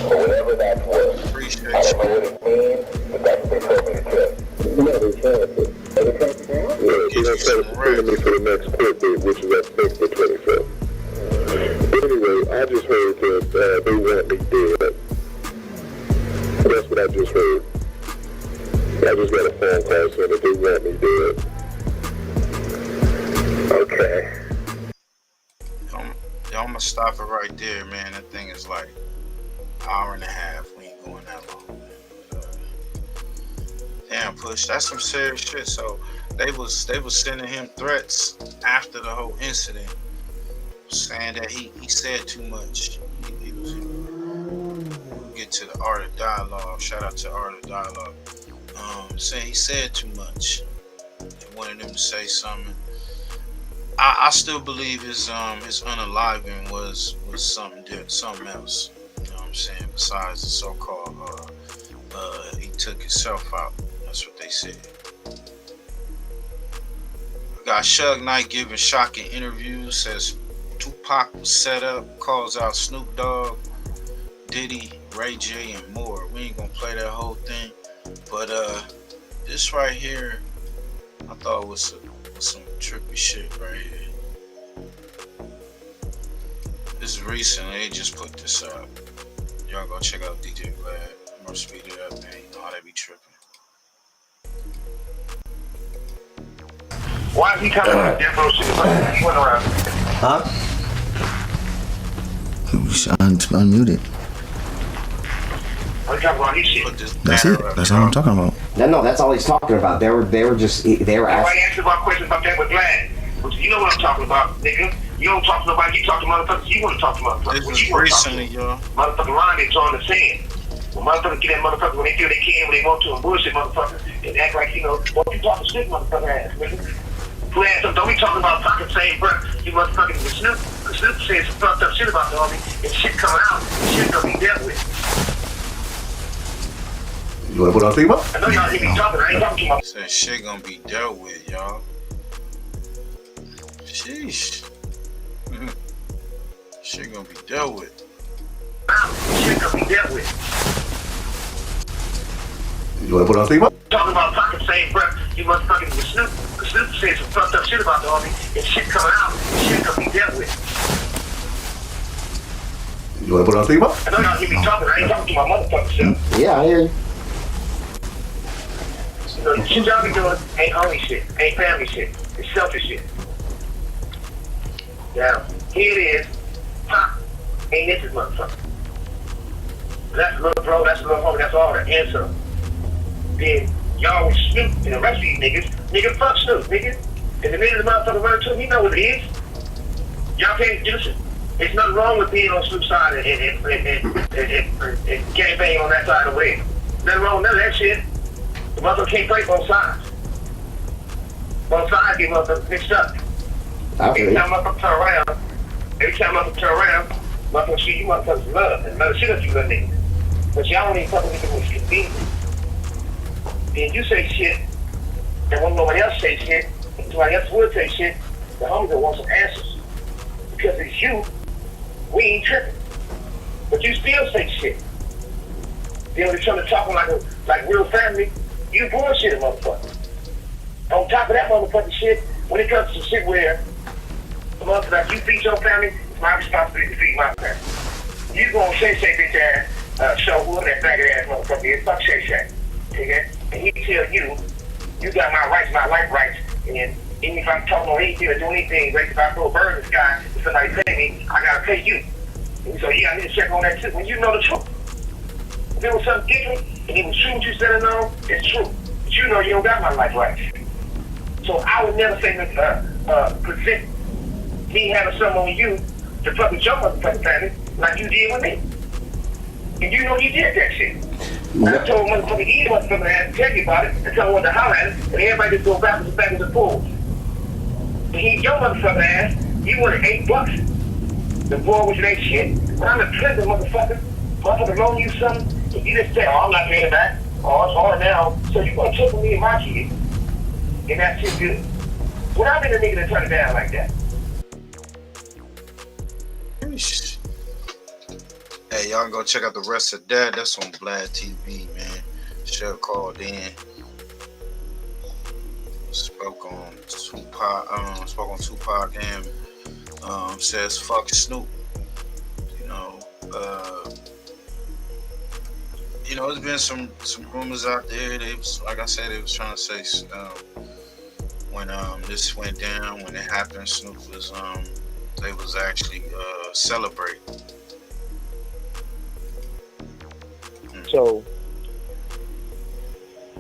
Whatever that was. Appreciate I don't know what it means, but that's what they told me to tell. Yeah, they tried to. Yeah, she said it's sending me for the next court date, which is at February 25th. Anyway, I just heard that that they want me dead. That's what I just heard. I just got a phone call saying that they want me dead. Okay. I'm gonna stop it right there, man. That thing is like an hour and a half. We ain't going that long. Damn, Push, that's some serious shit. So they was sending him threats after the whole incident, saying that he said too much. He was get to the art of dialogue. Shout out to Art of Dialogue. Saying he said too much. They wanted him to say something. I still believe his unaliving was something else. You know what I'm saying? Besides the so-called he took himself out. That's what they said. We got Suge Knight giving shocking interviews. Says Tupac was set up. Calls out Snoop Dogg, Diddy, Ray J, and more. We ain't gonna play that whole thing, but this right here, I thought was some trippy shit right here. This is recent. They just put this up. Y'all go check out DJ Vlad. I'm gonna speed it up, man. You know how they be tripping. Why is he coming with death row shit? He went around. Huh? Unmuted. I'm talking about his shit. That's it. That's all I'm talking about. No, that's all he's talking about. They were asking. Why you asking about questions about that with Vlad? You know what I'm talking about, nigga. You don't talk to nobody. You talk to motherfuckers. You want to talk to motherfuckers. This is recently, y'all. Motherfucking Ron is on the sand. When motherfuckers get that motherfucker when they feel they can, when they want to, and bullshit motherfuckers, and act like, you know, don't you talk to Snoop motherfucker ass, nigga. Who ass up? Don't be talking about fucking same breath. You motherfucking with Snoop. Because Snoop said some fucked up shit about the homie, and shit coming out, and shit gonna be dealt with. You want to put on speaker? I know y'all hear me talking. I ain't talking to my. Said shit gonna be dealt with, y'all. Sheesh. Shit gonna be dealt with. Shit gonna be dealt with. You want to put on speaker? Talking about fucking same breath. You motherfucking with Snoop. Because Snoop said some fucked up shit about the homie, and shit coming out, and shit gonna be dealt with. You want to put on speaker? I know y'all hear me talking. I ain't talking to my motherfucking self. Yeah, I hear you. You know, the shit y'all be doing ain't homie shit, ain't family shit. It's selfish shit. Now, here it is. Pop ain't this his motherfucker. That's a little bro, that's a little homie, that's all the answer. Then y'all with Snoop and the rest of these nigga fuck Snoop, nigga. And the minute the motherfucker run to him, you know what it is. Y'all can't listen. There's nothing wrong with being on Snoop's side and campaign on that side of the way. Nothing wrong with none of that shit. The motherfucker can't play both sides. Both sides get motherfuckers mixed up. Every time motherfuckers turn around, motherfuckers see you motherfuckers love and love shit up you little niggas. But y'all don't even fucking niggas what's convenient. Then you say shit, and when nobody else say shit, and somebody else would say shit, the homies will want some answers. Because it's you, we ain't tripping. But you still say shit. Then when you're trying to talk like real family, you bullshit a motherfucker. On top of that motherfucking shit, when it comes to some shit where like you feed your family, it's my responsibility to feed my family. You gonna say bitch ass, show who that faggot ass motherfucker is, fuck Shay. Okay? And he tell you, you got my rights, my life rights, and even if I'm talking on anything or doing anything, like if I throw a bird in the sky, if somebody pay me, I gotta pay you. And so yeah, I need to check on that too. When you know the truth. If there was something different, and it was true what you said or no, it's true. But you know you don't got my life rights. So I would never say present me having something on you to fuck with your motherfucking family like you did with me. And you know you did that shit. I told motherfucking E motherfucking ass to tell you about it and tell him to holler at it, and everybody just go backwards and forwards. And he, your motherfucking ass, you wanted $8. The boy which ain't shit. When I'm in prison, motherfucker loan you something, and you just say, oh, I'm not paying it back. Oh, it's hard now. So you gonna triple me and my kid. And that shit good. When I've been a nigga to turn it down like that. Hey, y'all can go check out the rest of that. That's on Vlad TV, man. Show called in. Spoke on Tupac and says fuck Snoop. You know, You know, there's been some rumors out there. They was, like I said, they was trying to say when this went down, when it happened, Snoop was they was actually celebrating. So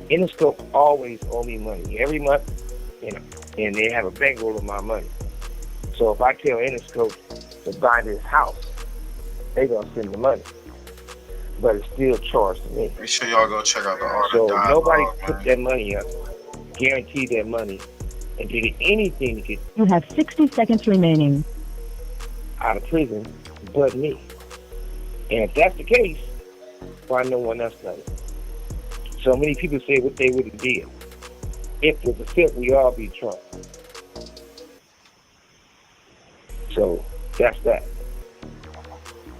Interscope always owe me money every month, you know, and they have a bankroll of my money. So if I tell Interscope to buy this house, they gonna send the money, but it's still charged to me. Make sure y'all go check out the art So of Dialogue, nobody man. put that money up, guaranteed that money, and did anything to get You have 60 seconds remaining. out of prison but me. And if that's the case, why no one else does it? So many people say what they would have did. If it was a fit, we all be Trump. So that's that.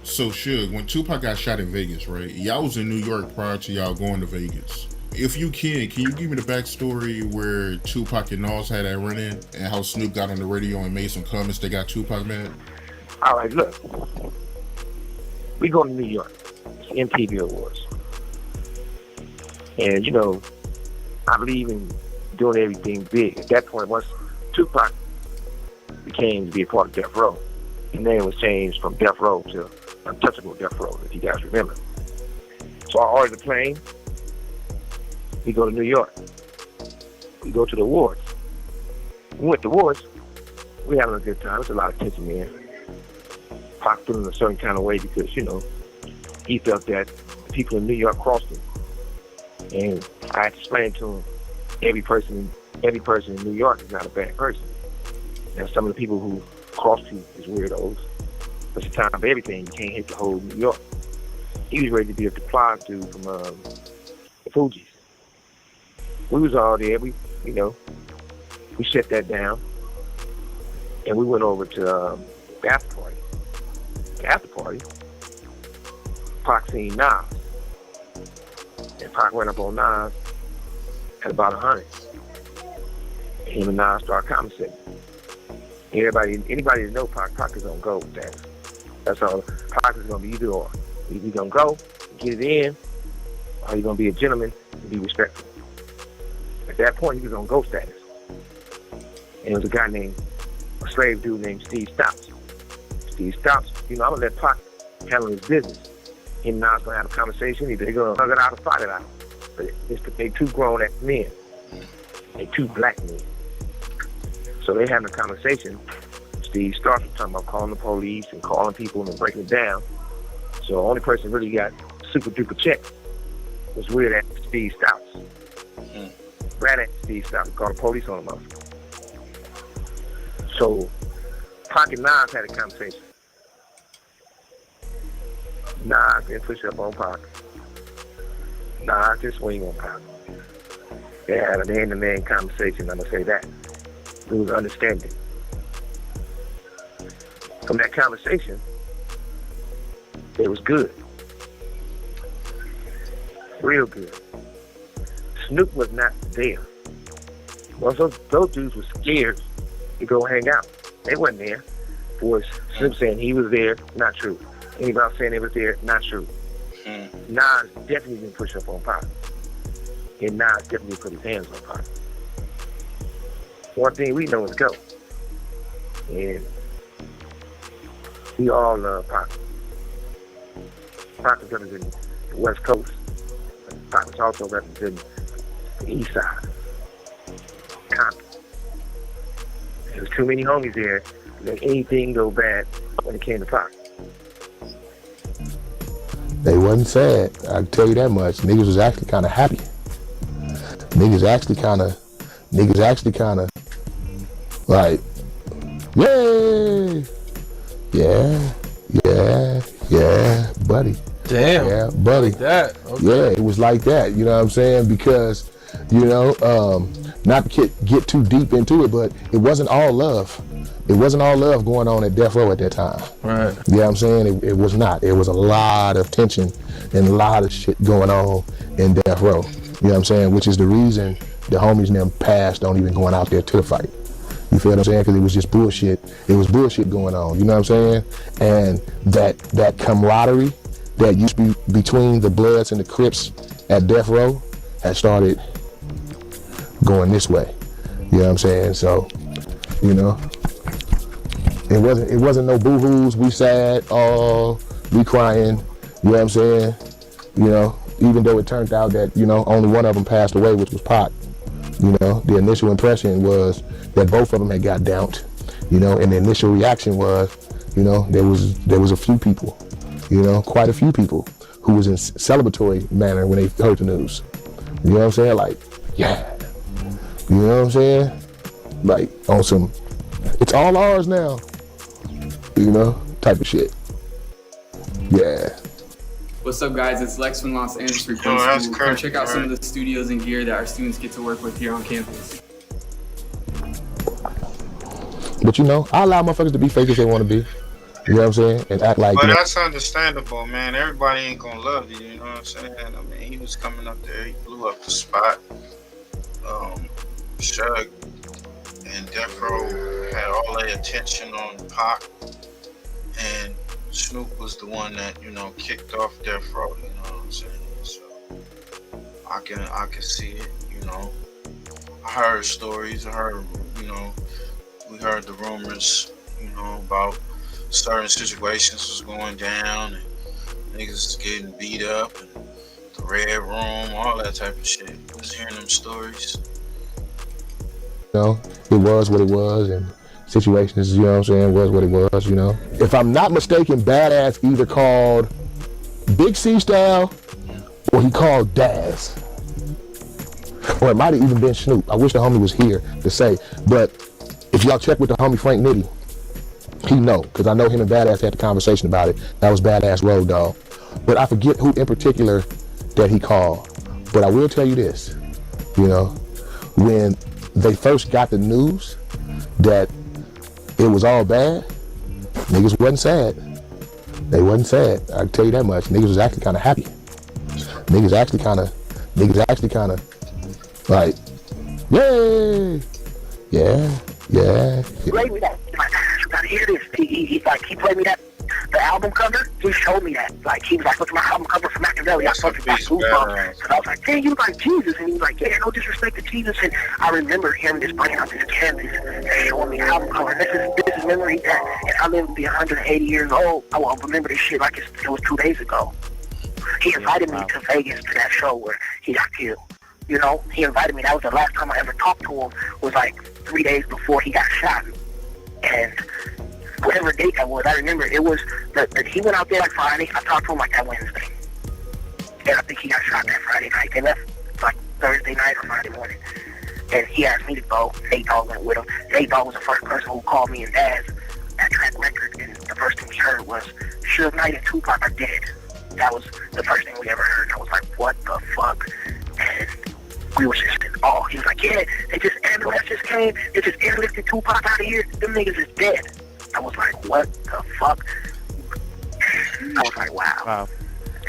So Suge, when Tupac got shot in Vegas, right? Y'all was in New York prior to y'all going to Vegas. If you can you give me the backstory where Tupac and Nas had that run-in and how Snoop got on the radio and made some comments that got Tupac mad? All right, look. We go to New York. It's MTV Awards. And, you know, I believe in doing everything big. At that point, once Tupac became to be a part of Death Row, his name was changed from Death Row to Untouchable Death Row, if you guys remember. So I ordered the plane. We go to New York. We go to the awards. We went to the awards. We having a good time. There's a lot of tension there. Pac feeling a certain kind of way because, you know, he felt that people in New York crossed him. And I had to explain to him, every person in New York is not a bad person. And some of the people who crossed you is weirdos. But it's the time for everything. You can't hit the whole New York. He was ready to be a Deplies dude from the Fugees. We was all there. We shut that down. And we went over to the after party. The after party, Pac seen Nas. And Pac went up on Nas at about 100. Him and Nas started conversating. Anybody that know Pac is on gold status. That's all. Pac is gonna be either or. Either gonna go, get it in, or you're gonna be a gentleman and be respectful. At that point, he was on gold status. And it was a slave dude named Steve Stotts. Steve Stotts, you know, I'm gonna let Pac handle his business. Him and Nas gonna have a conversation. Either they're gonna hug it out or fight it out. But they two grown-ass men. They two black men. So they having a conversation. Steve starts talking about calling the police and calling people and breaking it down. So the only person really got super duper check was weird at Steve Stotts. Rat at Steve Stotts and called the police on him. So Pac and Nas had a conversation. Nas didn't push up on Pac. Nas just swing on Pac. They had a man-to-man conversation, I'm gonna say that. It was understanding. From that conversation, it was good. Real good. Snoop was not there. Well, those dudes were scared to go hang out. They wasn't there. Was Snoop saying he was there? Not true. Anybody else saying they was there? Not true. Nas definitely didn't push up on Pac. And Nas definitely put his hands on Pac. One thing we know is go. And we all love Pac. Pac is representing the West Coast. Pac was also representing the East Side. Compton. There was too many homies there to let anything go bad when it came to Pac. They wasn't sad, I can tell you that much. Niggas was actually kind of happy. Niggas actually kind of like, yay! Yeah, buddy. Damn. Yeah, buddy. Like that. Okay. Yeah, it was like that, you know what I'm saying? Because, you know, not to get too deep into it, but it wasn't all love. It wasn't all love going on at Death Row at that time. Right. You know what I'm saying? It was not. It was a lot of tension and a lot of shit going on in Death Row. You know what I'm saying? Which is the reason the homies and them passed on even going out there to the fight. You feel what I'm saying? Because it was just bullshit. It was bullshit going on. You know what I'm saying? And that camaraderie that used to be between the Bloods and the Crips at Death Row had started going this way. You know what I'm saying? So, you know, it wasn't no boo-hoos. We sad, we crying. You know what I'm saying? You know, even though it turned out that, you know, only one of them passed away, which was Pac. You know, the initial impression was that both of them had got downed. You know, and the initial reaction was, you know, there was a few people, you know, quite a few people who was in celebratory manner when they heard the news. You know what I'm saying? Like, yeah. You know what I'm saying? Like, on some, it's all ours now. You know, type of shit. Yeah. What's up, guys? It's Lex from Los Angeles Recruit School. Come check out some of the studios and gear that our students get to work with here on campus. But you know, I allow motherfuckers to be fake as they want to be. You know what I'm saying? And act like. But that's understandable, man. Everybody ain't gonna love you. You know what I'm saying? I mean, he was coming up there. He blew up the spot. SUGE and Death Row had all their attention on Pac, and Snoop was the one that, you know, kicked off Death Row. You know what I'm saying? So I can see it. You know, I heard stories. I heard, you know, we heard the rumors, you know, about certain situations was going down and niggas was getting beat up and the red room, all that type of shit. I was hearing them stories. You know, it was what it was, and situations, you know what I'm saying, was what it was, you know. If I'm not mistaken, Badass either called Big C Style or he called Daz. Or it might have even been Snoop. I wish the homie was here to say. But if y'all check with the homie Frank Nitty, he know, because I know him and Badass had the conversation about it. That was Badass Road Dogg. But I forget who in particular that he called. But I will tell you this, you know, when they first got the news that it was all bad, niggas wasn't sad. They wasn't sad. I can tell you that much. Niggas was actually kind of happy. Niggas actually kind of like, yay, yeah. He played me that. You gotta hear this. He played me that. The album cover, he showed me that. Like, he was like, look at my album cover from Machiavelli. I thought it was Goosebumps. So I was like, damn, you look like Jesus. And he was like, yeah, no disrespect to Jesus. And I remember him just bringing out this canvas and showing me the album cover. This is memory that if I live to be 180 years old, I will remember this shit like it was 2 days ago. He invited me to Vegas to that show where he got killed. You know, he invited me. That was the last time I ever talked to him, was like 3 days before he got shot. And whatever date that was, I remember it was that he went out there like Friday. I talked to him like that Wednesday. And I think he got shot that Friday night. They left like Thursday night or Friday morning. And he asked me to go. Nate Dogg went with him. Nate Dogg was the first person who called me and Daz at Track Record. And the first thing we heard was, Suge Knight and Tupac are dead. That was the first thing we ever heard. I was like, what the fuck? And we was just, he was like, yeah, ambulance just came. They just airlifted Tupac out of here. Them niggas is dead. I was like, what the fuck? I was like, wow.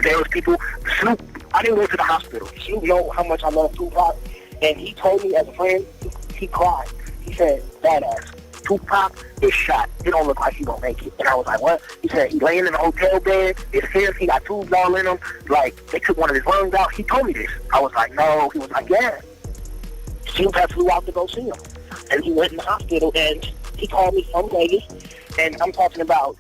There was people, Snoop, I didn't go to the hospital. Snoop know how much I love Tupac, and he told me as a friend, he cried. He said, Badass, Tupac is shot. It don't look like he gonna make it. And I was like, what? He said, he laying in a hotel bed, it's him, he got tubes all in him, like, they took one of his lungs out. He told me this. I was like, no. He was like, yeah. Snoop had flew out to go see him. And he went in the hospital, and he called me from Vegas, and I'm talking about,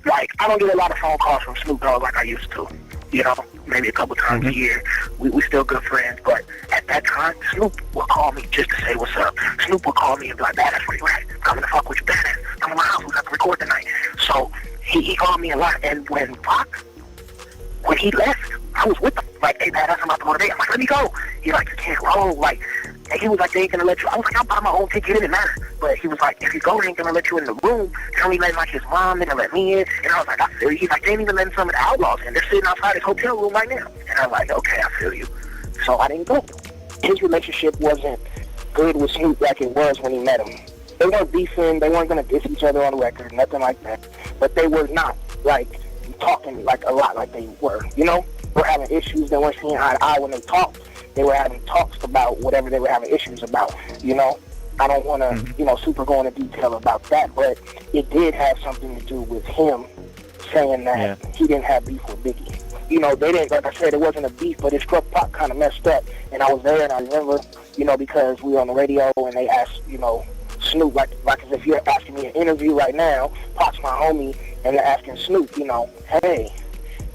like, I don't get a lot of phone calls from Snoop Dogg like I used to. You know, maybe a couple times a year. We still good friends, but at that time, Snoop would call me just to say what's up. Snoop would call me and be like, Badass, where you at? I'm coming to fuck with you, Badass. Come to my house, we got to record tonight. So he called me a lot, and when he left, I was with him. Like, hey, Badass, I'm about to go to bed. I'm like, let me go. He's like, you can't roll. Like, and he was like, they ain't gonna let you. I was like, I'll buy my own ticket, it didn't matter. But he was like, if you go, they ain't gonna let you in the room. They only letting like his mom, they gonna let me in. And I was like, I feel you. He's like, they ain't even letting some of the outlaws in. They're sitting outside his hotel room right now. And I'm like, okay, I feel you. So I didn't go. His relationship wasn't good with Snoop like it was when he met him. They weren't beefing, they weren't gonna diss each other on the record, nothing like that. But they were not like talking like a lot like they were, you know? We're having issues, they weren't seeing eye to eye when they talked. They were having talks about whatever they were having issues about, you know? I don't want to, super go into detail about that, but it did have something to do with him saying that he didn't have beef with Biggie. They didn't, like I said, it wasn't a beef, but it struck Pac kind of messed up. And I was there, and I remember, because we were on the radio, and they asked, Snoop, like as if you're asking me an interview right now, Pac's my homie, and they're asking Snoop, hey,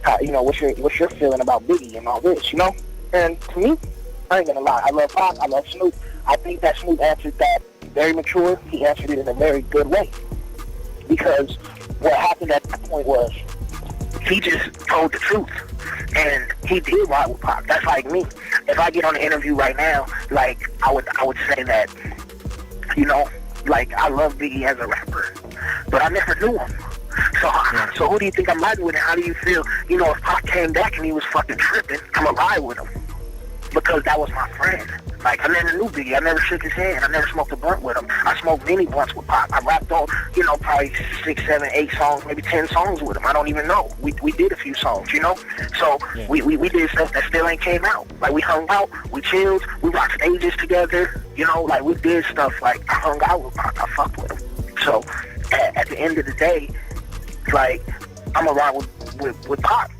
what's your feeling about Biggie and all this, And to me, I ain't gonna lie, I love Pac, I love Snoop. I think that Snoop answered that very mature. He answered it in a very good way. Because what happened at that point was he just told the truth. And he did ride with Pac. That's like me. If I get on an interview right now, like I would say that, I love Biggie as a rapper. But I never knew him. So who do you think I'm riding with, and how do you feel, if Pac came back and he was fucking tripping, I'm gonna ride with him. Because that was my friend. Like, I never knew Biggie. I never shook his hand. I never smoked a blunt with him. I smoked many blunts with Pac. I rapped on, probably 6, 7, 8 songs, maybe 10 songs with him. I don't even know. We did a few songs, So we did stuff that still ain't came out. Like, we hung out, we chilled, we rocked stages together, we did stuff. Like, I hung out with Pac. I fucked with him. So at the end of the day, I'm going to ride with Pac.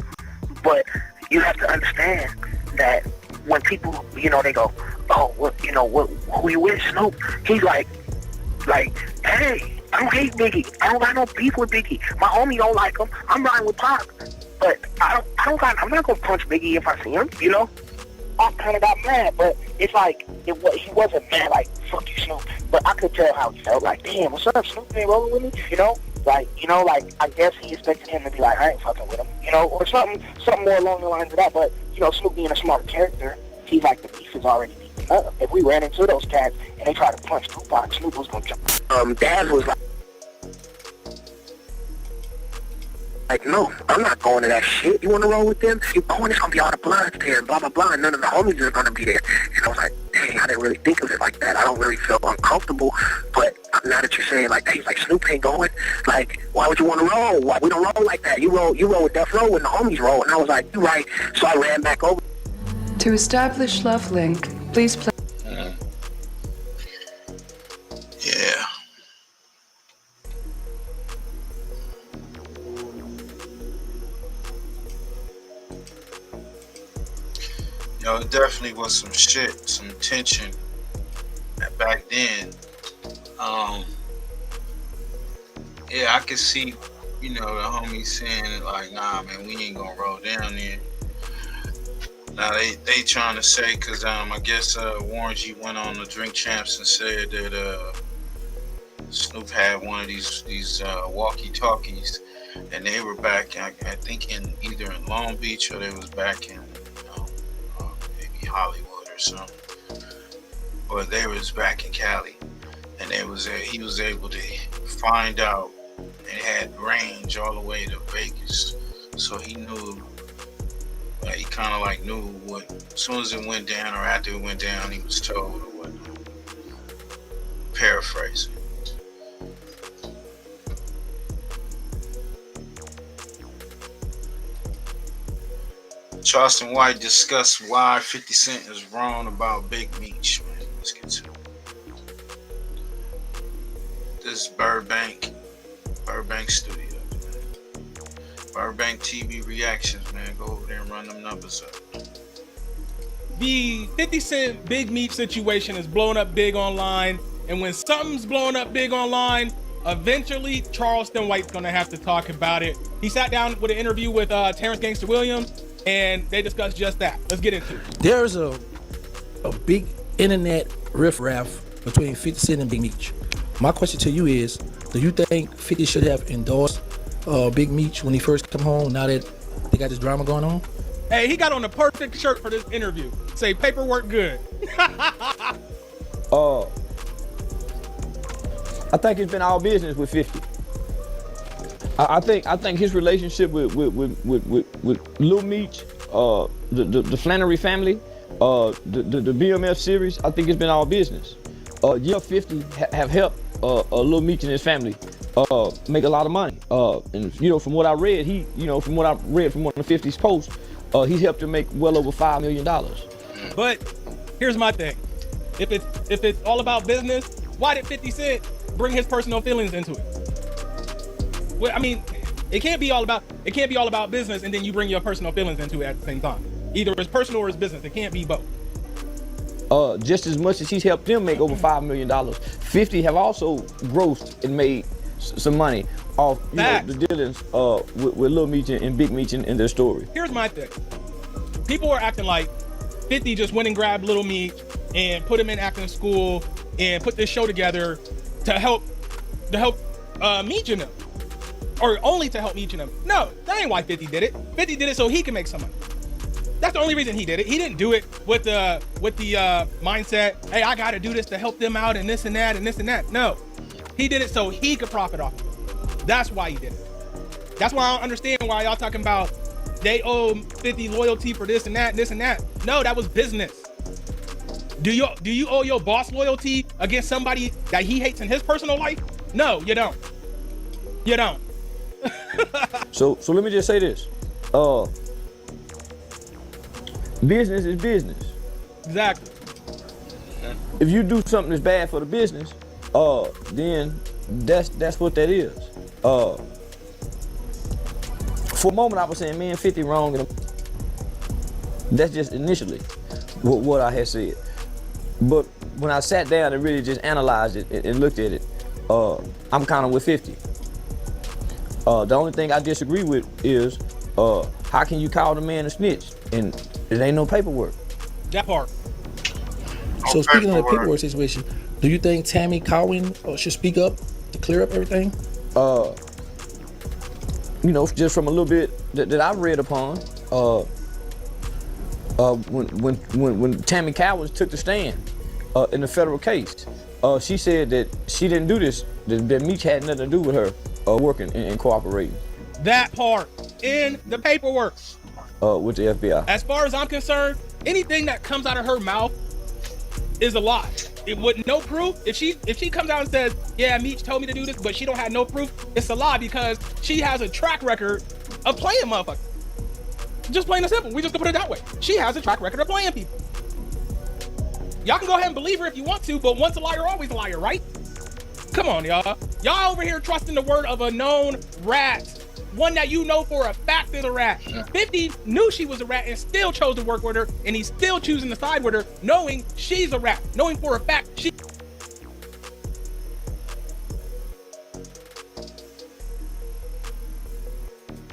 But you have to understand that when people, they go, oh, who you with, Snoop? He's like, hey, I don't hate Biggie. I don't got no beef with Biggie. My homie don't like him. I'm riding with Pac. But I'm not gonna punch Biggie if I see him, I kind of got mad, but it's like, he wasn't mad, like, fuck you, Snoop. But I could tell how he felt, like, damn, what's up, Snoop? You ain't rolling with me, I guess he expected him to be like, I ain't fucking with him, or something more along the lines of that. But, Snoop being a smart character, he's like, the beef is already beaten up. If we ran into those cats and they tried to punch Tupac, Snoop was gonna jump. Dad was like, no, I'm not going to that shit. You want to roll with them? You going, it's going to be all the bloods there, blah, blah, blah, and none of the homies are going to be there. And I was like, dang, I didn't really think of it like that. I don't really feel uncomfortable. But now that you're saying like that, he's like, Snoop ain't going. Like, why would you want to roll? Why? We don't roll like that. You roll with Death Row when the homies roll. And I was like, you're right. So I ran back over. To establish love link, please play. Yeah. It definitely was some shit, some tension back then. I could see, the homies saying like, nah, man, we ain't gonna roll down there. Now they trying to say, cause I guess Warren G went on the Drink Champs and said that Snoop had one of these walkie-talkies, and they were back, I think, either in Long Beach or they was back in maybe Hollywood or something. But they was back in Cali, and he was able to find out and had range all the way to Vegas, so he knew. He kind of like knew what, as soon as it went down or after it went down, he was told or whatnot. Paraphrasing. Charleston White discussed why 50 Cent is wrong about Big Meech. Man, let's get to it. This is Burbank Studio. Burbank TV reactions, man. Go over there and run them numbers up. The 50 Cent Big Meech situation is blowing up big online. And when something's blowing up big online, eventually Charleston White's gonna have to talk about it. He sat down with an interview with Terrence Gangster Williams, and they discussed just that. Let's get into it. There's a big internet riffraff between 50 Cent and Big Meech. My question to you is, do you think 50 should have endorsed Big Meech when he first come home, now that they got this drama going on? Hey, he got on the perfect shirt for this interview. Say paperwork good. I think it's been all business with 50. I think his relationship with Lil Meech, the Flannery family, the BMF series, I think it's been all business. 50 have helped Lil Meech and his family make a lot of money. And from what I read, from one of 50's posts, he's helped him make well over $5 million. But here's my thing: if it's all about business, why did 50 Cent bring his personal feelings into it? Well, I mean, it can't be all about business and then you bring your personal feelings into it at the same time. Either it's personal or it's business. It can't be both. Just as much as he's helped them make over $5 million, 50 have also grossed and made some money off the dealings with Lil Meech and Big Meech in their story. Here's my thing. People are acting like 50 just went and grabbed Lil Meech and put him in acting school and put this show together to help Meech and them. Or only to help Meech and them. No, that ain't why 50 did it. 50 did it so he can make some money. That's the only reason he did it. He didn't do it with the mindset, hey, I gotta do this to help them out and this and that and this and that. No, he did it so he could profit off it. That's why he did it. That's why I don't understand why y'all talking about they owe 50 loyalty for this and that and this and that. No, that was business. Do you owe your boss loyalty against somebody that he hates in his personal life? No, you don't. You don't. So let me just say this. Business is business. Exactly. If you do something that's bad for the business, then that's what that is. For a moment I was saying, man, 50 wrong. And that's just initially what I had said. But when I sat down and really just analyzed it and looked at it, I'm kind of with 50. The only thing I disagree with is how can you call the man a snitch and it ain't no paperwork? That part. So speaking of the paperwork situation, do you think Tammy Cowan should speak up to clear up everything? Just from a little bit that I've read upon, when Tammy Cowan took the stand in the federal case, she said that she didn't do this, that Meech had nothing to do with her working and cooperating. That part in the paperwork. With the FBI. As far as I'm concerned, anything that comes out of her mouth is a lie. With no proof, if she comes out and says, yeah, Meech told me to do this, but she don't have no proof, it's a lie because she has a track record of playing motherfuckers. Just plain and simple. We just gonna put it that way. She has a track record of playing people. Y'all can go ahead and believe her if you want to, but once a liar, always a liar, right? Come on, y'all. Y'all over here trusting the word of a known rat. One that you know for a fact is a rat. 50 knew she was a rat and still chose to work with her, and he's still choosing to side with her, knowing she's a rat, knowing for a fact she.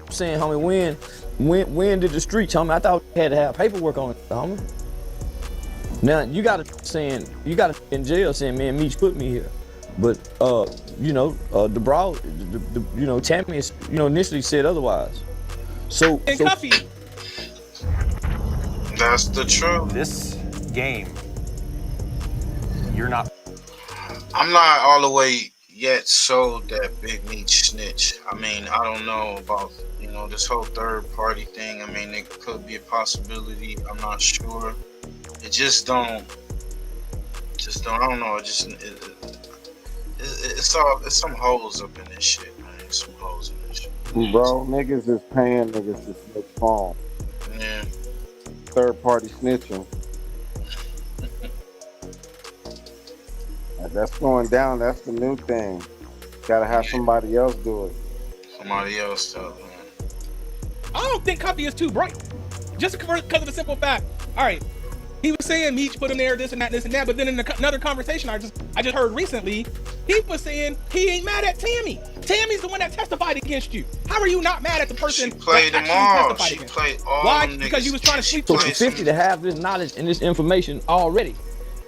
Saying, homie, when did the streets, homie? I thought you had to have paperwork on it, homie. Now you got in jail saying, man, Meech put me here. But the broad, Tammy, initially said otherwise. So Cuffy. That's the truth. This game, you're not. I'm not all the way yet sold that Big Meech snitch. I mean, I don't know about this whole third party thing. I mean, it could be a possibility. I'm not sure. It just don't. I don't know. It's some holes up in this shit, man. Some holes in this shit. Bro, niggas is paying niggas to snitch phone. Yeah. Third party snitching. That's going down. That's the new thing. Gotta have somebody else do it. Somebody else does, man. I don't think Cuffy is too bright. Just because of the simple fact. All right. He was saying Meech put him there, this and that, but then in another conversation I just heard recently, he was saying he ain't mad at Tammy. Tammy's the one that testified against you. How are you not mad at the person that played them all? She played all Why? them niggas. Because you was trying to sleep So with for 50 to have this knowledge and this information already,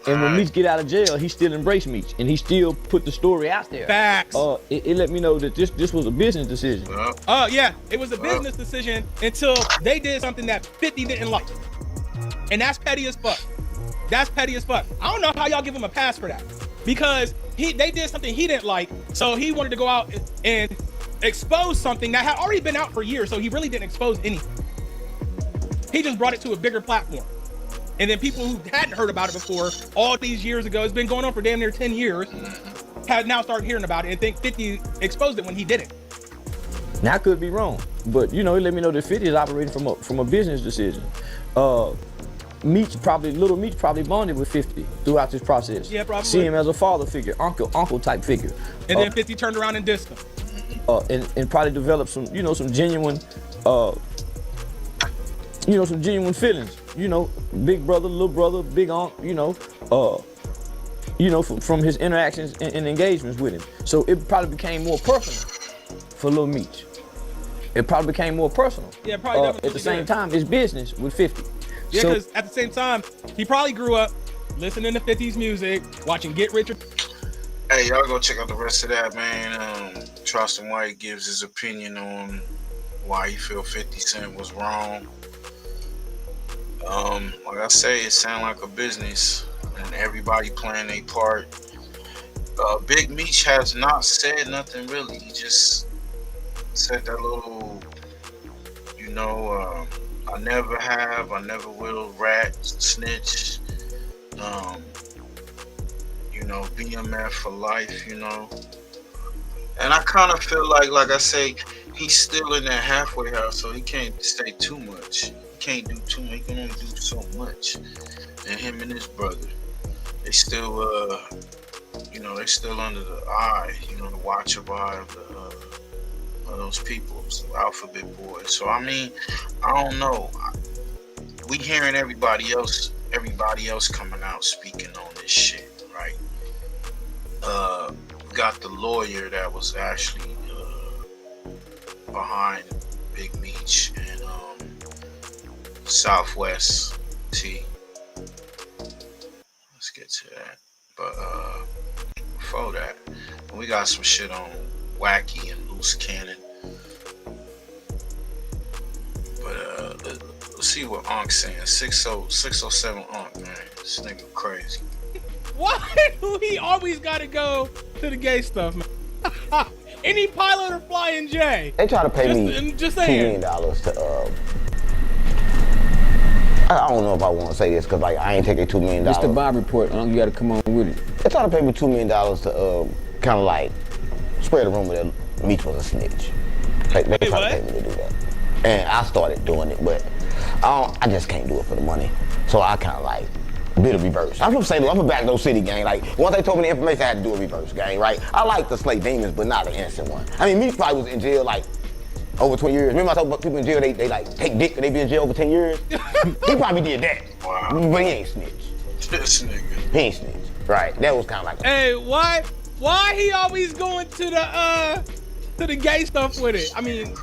and when Meech get out of jail, he still embraced Meech, and he still put the story out there. Facts. It let me know that this was a business decision. Yeah, it was a business decision until they did something that 50 didn't like. And that's petty as fuck. That's petty as fuck. I don't know how y'all give him a pass for that. Because they did something he didn't like, so he wanted to go out and expose something that had already been out for years, so he really didn't expose anything. He just brought it to a bigger platform. And then people who hadn't heard about it before, all these years ago, it's been going on for damn near 10 years, have now started hearing about it and think 50 exposed it when he didn't. Now I could be wrong, but it let me know that 50 is operating from a business decision. Little Meech probably bonded with 50 throughout this process. Yeah, probably. See him as a father figure, uncle type figure. And then 50 turned around and dissed him. And probably developed some genuine, some genuine feelings. Big brother, little brother, big aunt. From his interactions and engagements with him. So it probably became more personal for Lil Meech. It probably became more personal. Yeah, probably. At the same time, it's business with 50. Yeah, because at the same time, he probably grew up listening to 50's music, watching Get Rich or... Hey, y'all go check out the rest of that, man. Charleston White gives his opinion on why he feel 50 Cent was wrong. Like I say, it sound like a business, and everybody playing their part. Big Meech has not said nothing really. He just said that little, I never have, I never will, rat, snitch, BMF for life, And I kind of feel like I say, he's still in that halfway house, so he can't say too much. He can't do too much. He can only do so much. And him and his brother, they still, they still under the eye, the watch eye of those people, alphabet boys. So I mean, I don't know. We hearing everybody else coming out speaking on this shit, right? We got the lawyer that was actually behind Big Meech and Southwest T. Let's get to that. But before that, we got some shit on Wacky and Loose Cannon. But let's see what Unk's saying. 607 Unk, man. This nigga crazy. Why do he always gotta go to the gay stuff, man? Any pilot or Flying J? They try to pay me just $2 million to I don't know if I want to say this because I ain't taking $2 million. It's the Bob report, you got to come on with it. They try to pay me $2 million to kind of spread the rumor that Meech was a snitch. They try to pay me to do that, and I started doing it, but I just can't do it for the money. So I kind of did a reverse. I'm from St. Louis. I'm from Back Door City, gang. Once they told me the information, I had to do a reverse, gang. Right? I like to slay demons, but not an innocent one. I mean, Meech probably was in jail over 20 years. Remember I talked about people in jail, they take dick and they be in jail over 10 years? He probably did that. Wow. But he ain't snitch. This nigga. He ain't snitch. Right. That was kind of Hey, why he always going to the gay stuff with it? I mean,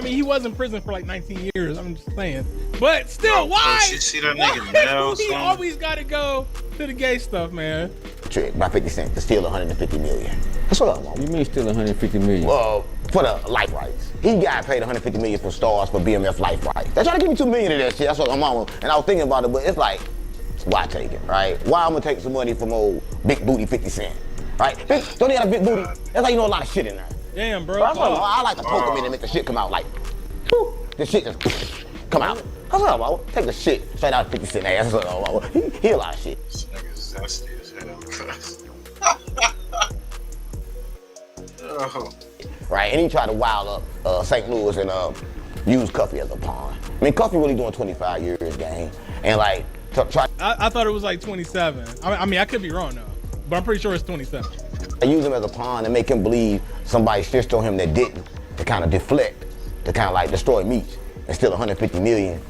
he was in prison for 19 years. I'm just saying. But still, why? You see that nigga now? He always got to go to the gay stuff, man. Trick by 50 Cent to steal $150 million. That's what I want. You mean steal $150 million? Well, for the life rights. He got paid $150 million for stars for BMF life rights. They try to give me $2 million of that shit. That's what I'm on. And I was thinking about it, but it's why take it, right? Why I'm gonna take some money from old big booty 50 Cent, right? Don't he got a big booty? That's how you know a lot of shit in there. Damn, bro. That's why I like to poke him in and make the shit come out the shit just come out. That's what I'm about. Take the shit straight out of 50 Cent ass. That's what I'm about. He a lot of shit. This nigga's zesty as hell, cuz. Right, and he tried to wild up St. Louis and use Cuffy as a pawn. I mean, Cuffy really doing 25 years, gang. And I thought it was 27. I mean, I could be wrong though, but I'm pretty sure it's 27. They use him as a pawn and make him believe somebody stitched on him that didn't, to kind of deflect, to kind of destroy Meech and steal $150 million.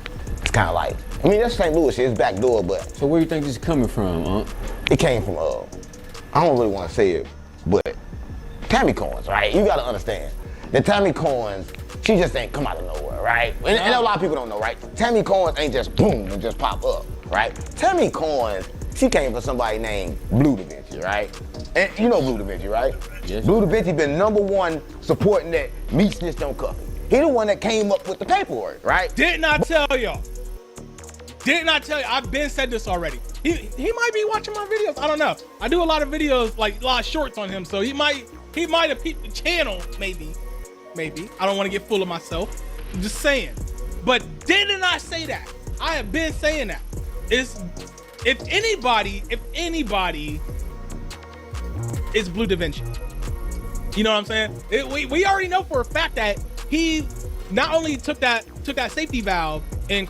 It's kind of I mean, that's St. Louis shit, it's backdoor, but. So where do you think this is coming from, huh? It came from, I don't really want to say it, but Tammy Coins, right? You gotta understand. The Tammy Coins, she just ain't come out of nowhere, right? And a lot of people don't know, right? Tammy Coins ain't just boom and just pop up, right? Tammy Coins, she came from somebody named Blue Da Vinci, right? And you know Blue Da Vinci, right? Yes. Blue Da Vinci been #1 supporting that Meech snitched on Cuffy. He the one that came up with the paperwork, right? Didn't I tell y'all? I've been said this already. He might be watching my videos. I don't know. I do a lot of videos, a lot of shorts on him, so he might have peeped the channel, maybe. I don't want to get full of myself. I'm just saying. But didn't I say that? I have been saying that. If anybody, it's Blue Da Vinci. You know what I'm saying? We already know for a fact that he not only took that took that safety valve and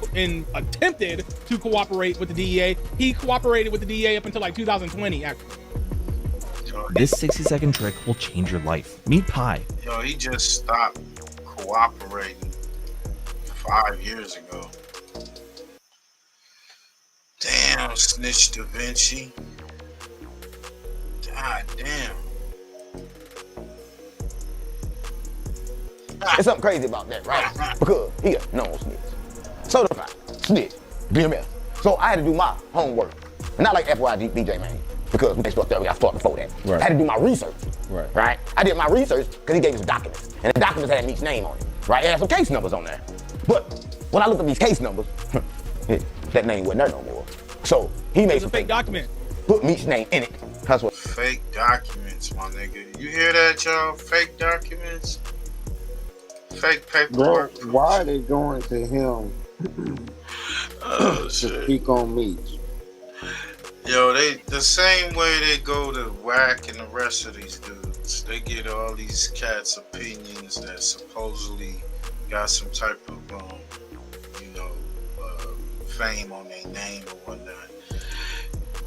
attempted to cooperate with the DEA. He cooperated with the DEA up until like 2020, actually. This 60-second trick will change your life. Meet Pi. Yo, he just stopped cooperating 5 years ago. Damn, Snitch Da Vinci. God damn. There's something crazy about that, right? Because he a known snitch. Certified snitch, BMF. So I had to do my homework. Not like FYG BJ, man. Because we got started before that. Right. I had to do my research. Right. Right? I did my research because he gave me some documents. And the documents had Meech's name on it. Right? It had some case numbers on there. But when I looked at these case numbers, that name wasn't there no more. So he made some fake document. Put Meech's name in it. That's what. Fake documents, my nigga. You hear that, y'all? Fake documents? Fake paperwork. Bro, why are they going to him to speak on Meech? Yo, the same way they go to Whack and the rest of these dudes. They get all these cats' opinions that supposedly got some type of, fame on their name or whatnot.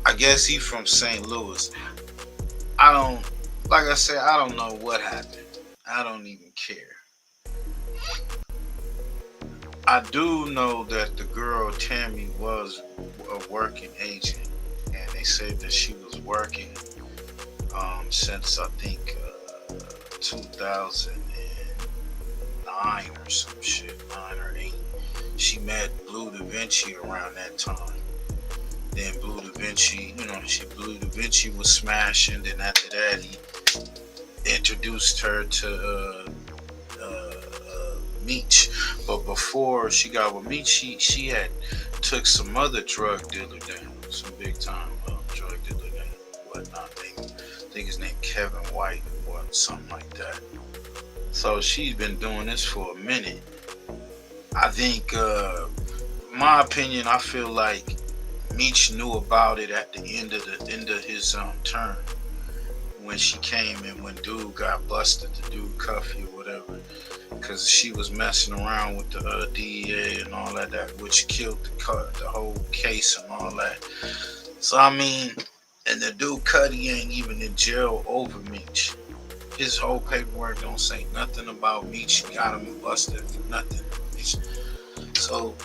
I guess he from St. Louis. Like I said, I don't know what happened. I don't even care. I do know that the girl Tammy was a working agent, and they said that she was working since I think 2009 or some shit, 9 or 8. She met Blue Da Vinci around that time. Then Blue Da Vinci, Blue Da Vinci was smashing. Then after that, he introduced her to Meech. But before she got with Meech, she had took some other drug dealer down, some big time drug dealer down, whatnot. I think his name Kevin White or something like that. So she's been doing this for a minute. I think, my opinion, I feel like Meech knew about it at the end of his term when she came and when dude got busted, the dude Cuffy or whatever, because she was messing around with the DEA and all that, which killed the whole case and all that. So I mean, and the dude Cuddy ain't even in jail over Meech. His whole paperwork don't say nothing about Meech. Got him busted for nothing. So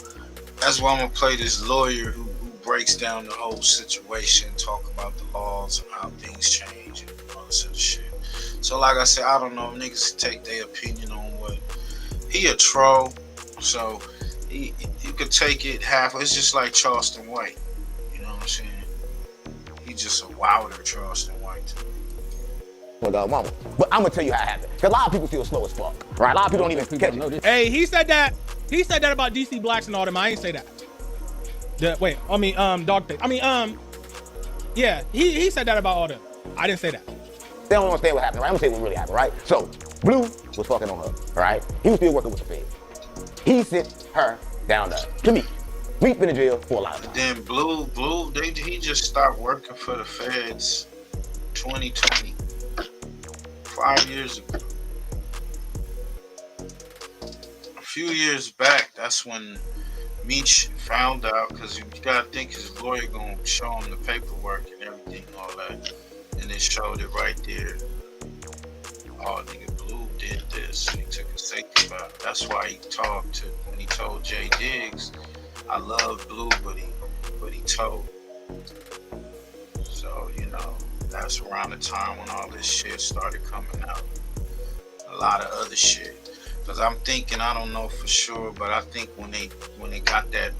that's why I'm gonna play this lawyer who breaks down the whole situation, talk about the laws and how things change and all this other shit. So like I said, I don't know, niggas take their opinion on what. He a troll, so you could take it half. It's just like Charleston White. You know what I'm saying? He just a wilder Charleston White to me. Mama. But I'm gonna tell you how it happened. Cause a lot of people feel slow as fuck, right? A lot of people don't even catch it. Hey, he said that about DC Blacks and all them. I ain't say that. Dog. Yeah, he said that about all them. I didn't say that. They don't understand what happened, right? I'm gonna tell you what really happened, right? So, Blue was fucking on her, right? He was still working with the feds. He sent her down there to Meech. Meech been in jail for a lot of time. Then Blue, he just stopped working for the feds 2020. 5 years ago. A few years back, that's when Meech found out, because you gotta think his lawyer gonna show him the paperwork and everything, all that, and it showed it right there. Oh, nigga, Blue did this. He took a safety valve. That's why he talked to when he told Jay Diggs, "I love Blue, but he told." So that's around the time when all this shit started coming out. A lot of other shit. Cause I'm thinking, I don't know for sure, but I think when they got that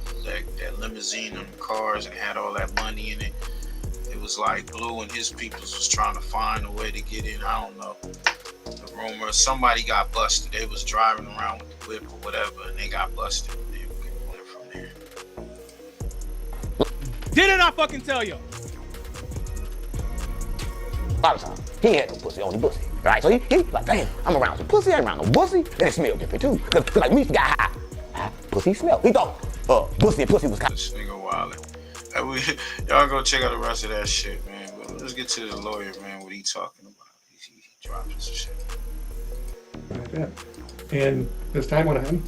limousine and the cars and had all that money in it, it was like Blue and his peoples was trying to find a way to get in. I don't know. The rumor, somebody got busted. They was driving around with the whip or whatever, and they got busted. And they went from there. Didn't I fucking tell you? A lot of times, he ain't had no pussy, only pussy, right? So he like, damn, I'm around some pussy, I ain't around no pussy, and it smell different too. Cause like Meech got high, pussy smell. He thought pussy was kind of. This nigga wildin'. Y'all go check out the rest of that shit, man. But let's get to the lawyer, man. What he talking about? He dropping some shit. Like that. And this time what happened?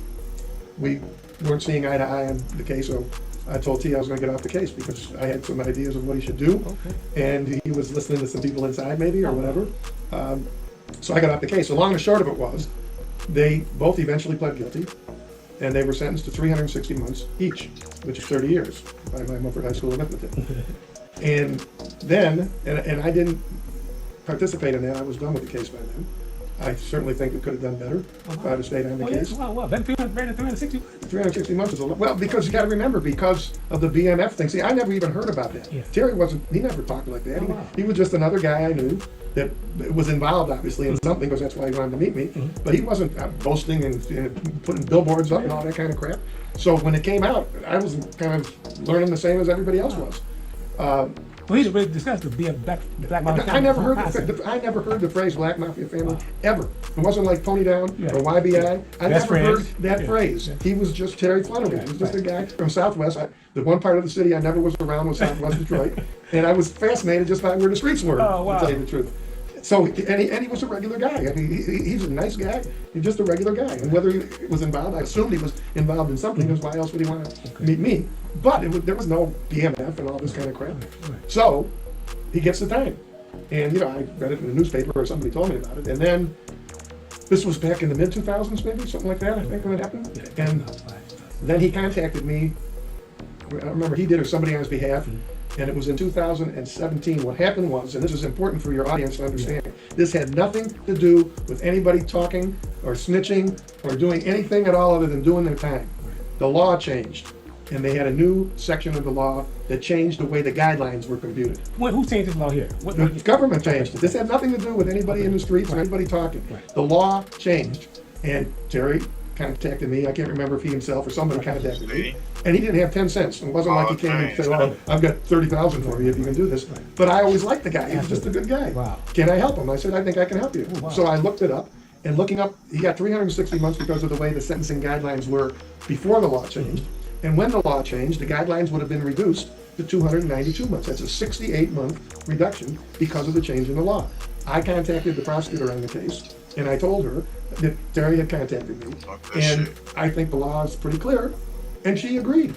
we weren't seeing eye to eye on the case, so I told T I was going to get off the case because I had some ideas of what he should do, and he was listening to some people inside maybe or whatever. So I got off the case. So long and short of it was, they both eventually pled guilty, and they were sentenced to 360 months each, which is 30 years by my Mumford High School arithmetic. And then, and I didn't participate in that. I was done with the case by then. I certainly think we could have done better if I'd have stayed on the case. Well, then 360? 360 months is a lot. Well, because you got to remember, because of the BMF thing. See, I never even heard about that. Yeah. Terry he never talked like that. He was just another guy I knew that was involved, obviously, in something, because that's why he wanted to meet me. But he wasn't boasting and putting billboards up and all that kind of crap. So when it came out, I was kind of learning the same as everybody else was. Well, he's already discussed the Black Mafia family. I never heard the phrase Black Mafia family ever. It wasn't like Pony Down or YBI. I never heard that phrase. He was just Terry Flannery. He was just a guy from Southwest. The one part of the city I never was around was Southwest Detroit, and I was fascinated just by where the streets were. To tell you the truth. So, and he was a regular guy. I mean, he's a nice guy. He's just a regular guy. And whether he was involved, I assumed he was involved in something, because why else would he want to meet me? But there was no BMF and all this kind of crap. So, he gets the time. And, I read it in the newspaper, or somebody told me about it. And then, this was back in the mid-2000s, maybe, something like that, I think, when it happened. And then he contacted me. I remember he did, or somebody on his behalf. And it was in 2017. What happened was, and this is important for your audience to understand, this had nothing to do with anybody talking or snitching or doing anything at all other than doing their time. The law changed, and they had a new section of the law that changed the way the guidelines were computed. Who changed this law here? The government changed it. This had nothing to do with anybody in the streets or anybody talking. The law changed, and Terry contacted me. I can't remember if he himself or somebody contacted me. And he didn't have 10 cents. It wasn't like he came and said, "Oh, I've got 30,000 for you if you can do this." But I always liked the guy. He was just a good guy. Can I help him? I said, "I think I can help you." So I looked it up, and looking up, he got 360 months because of the way the sentencing guidelines were before the law changed. And when the law changed, the guidelines would have been reduced to 292 months. That's a 68-month reduction because of the change in the law. I contacted the prosecutor on the case, and I told her that Terry had contacted me, and I think the law is pretty clear, and she agreed.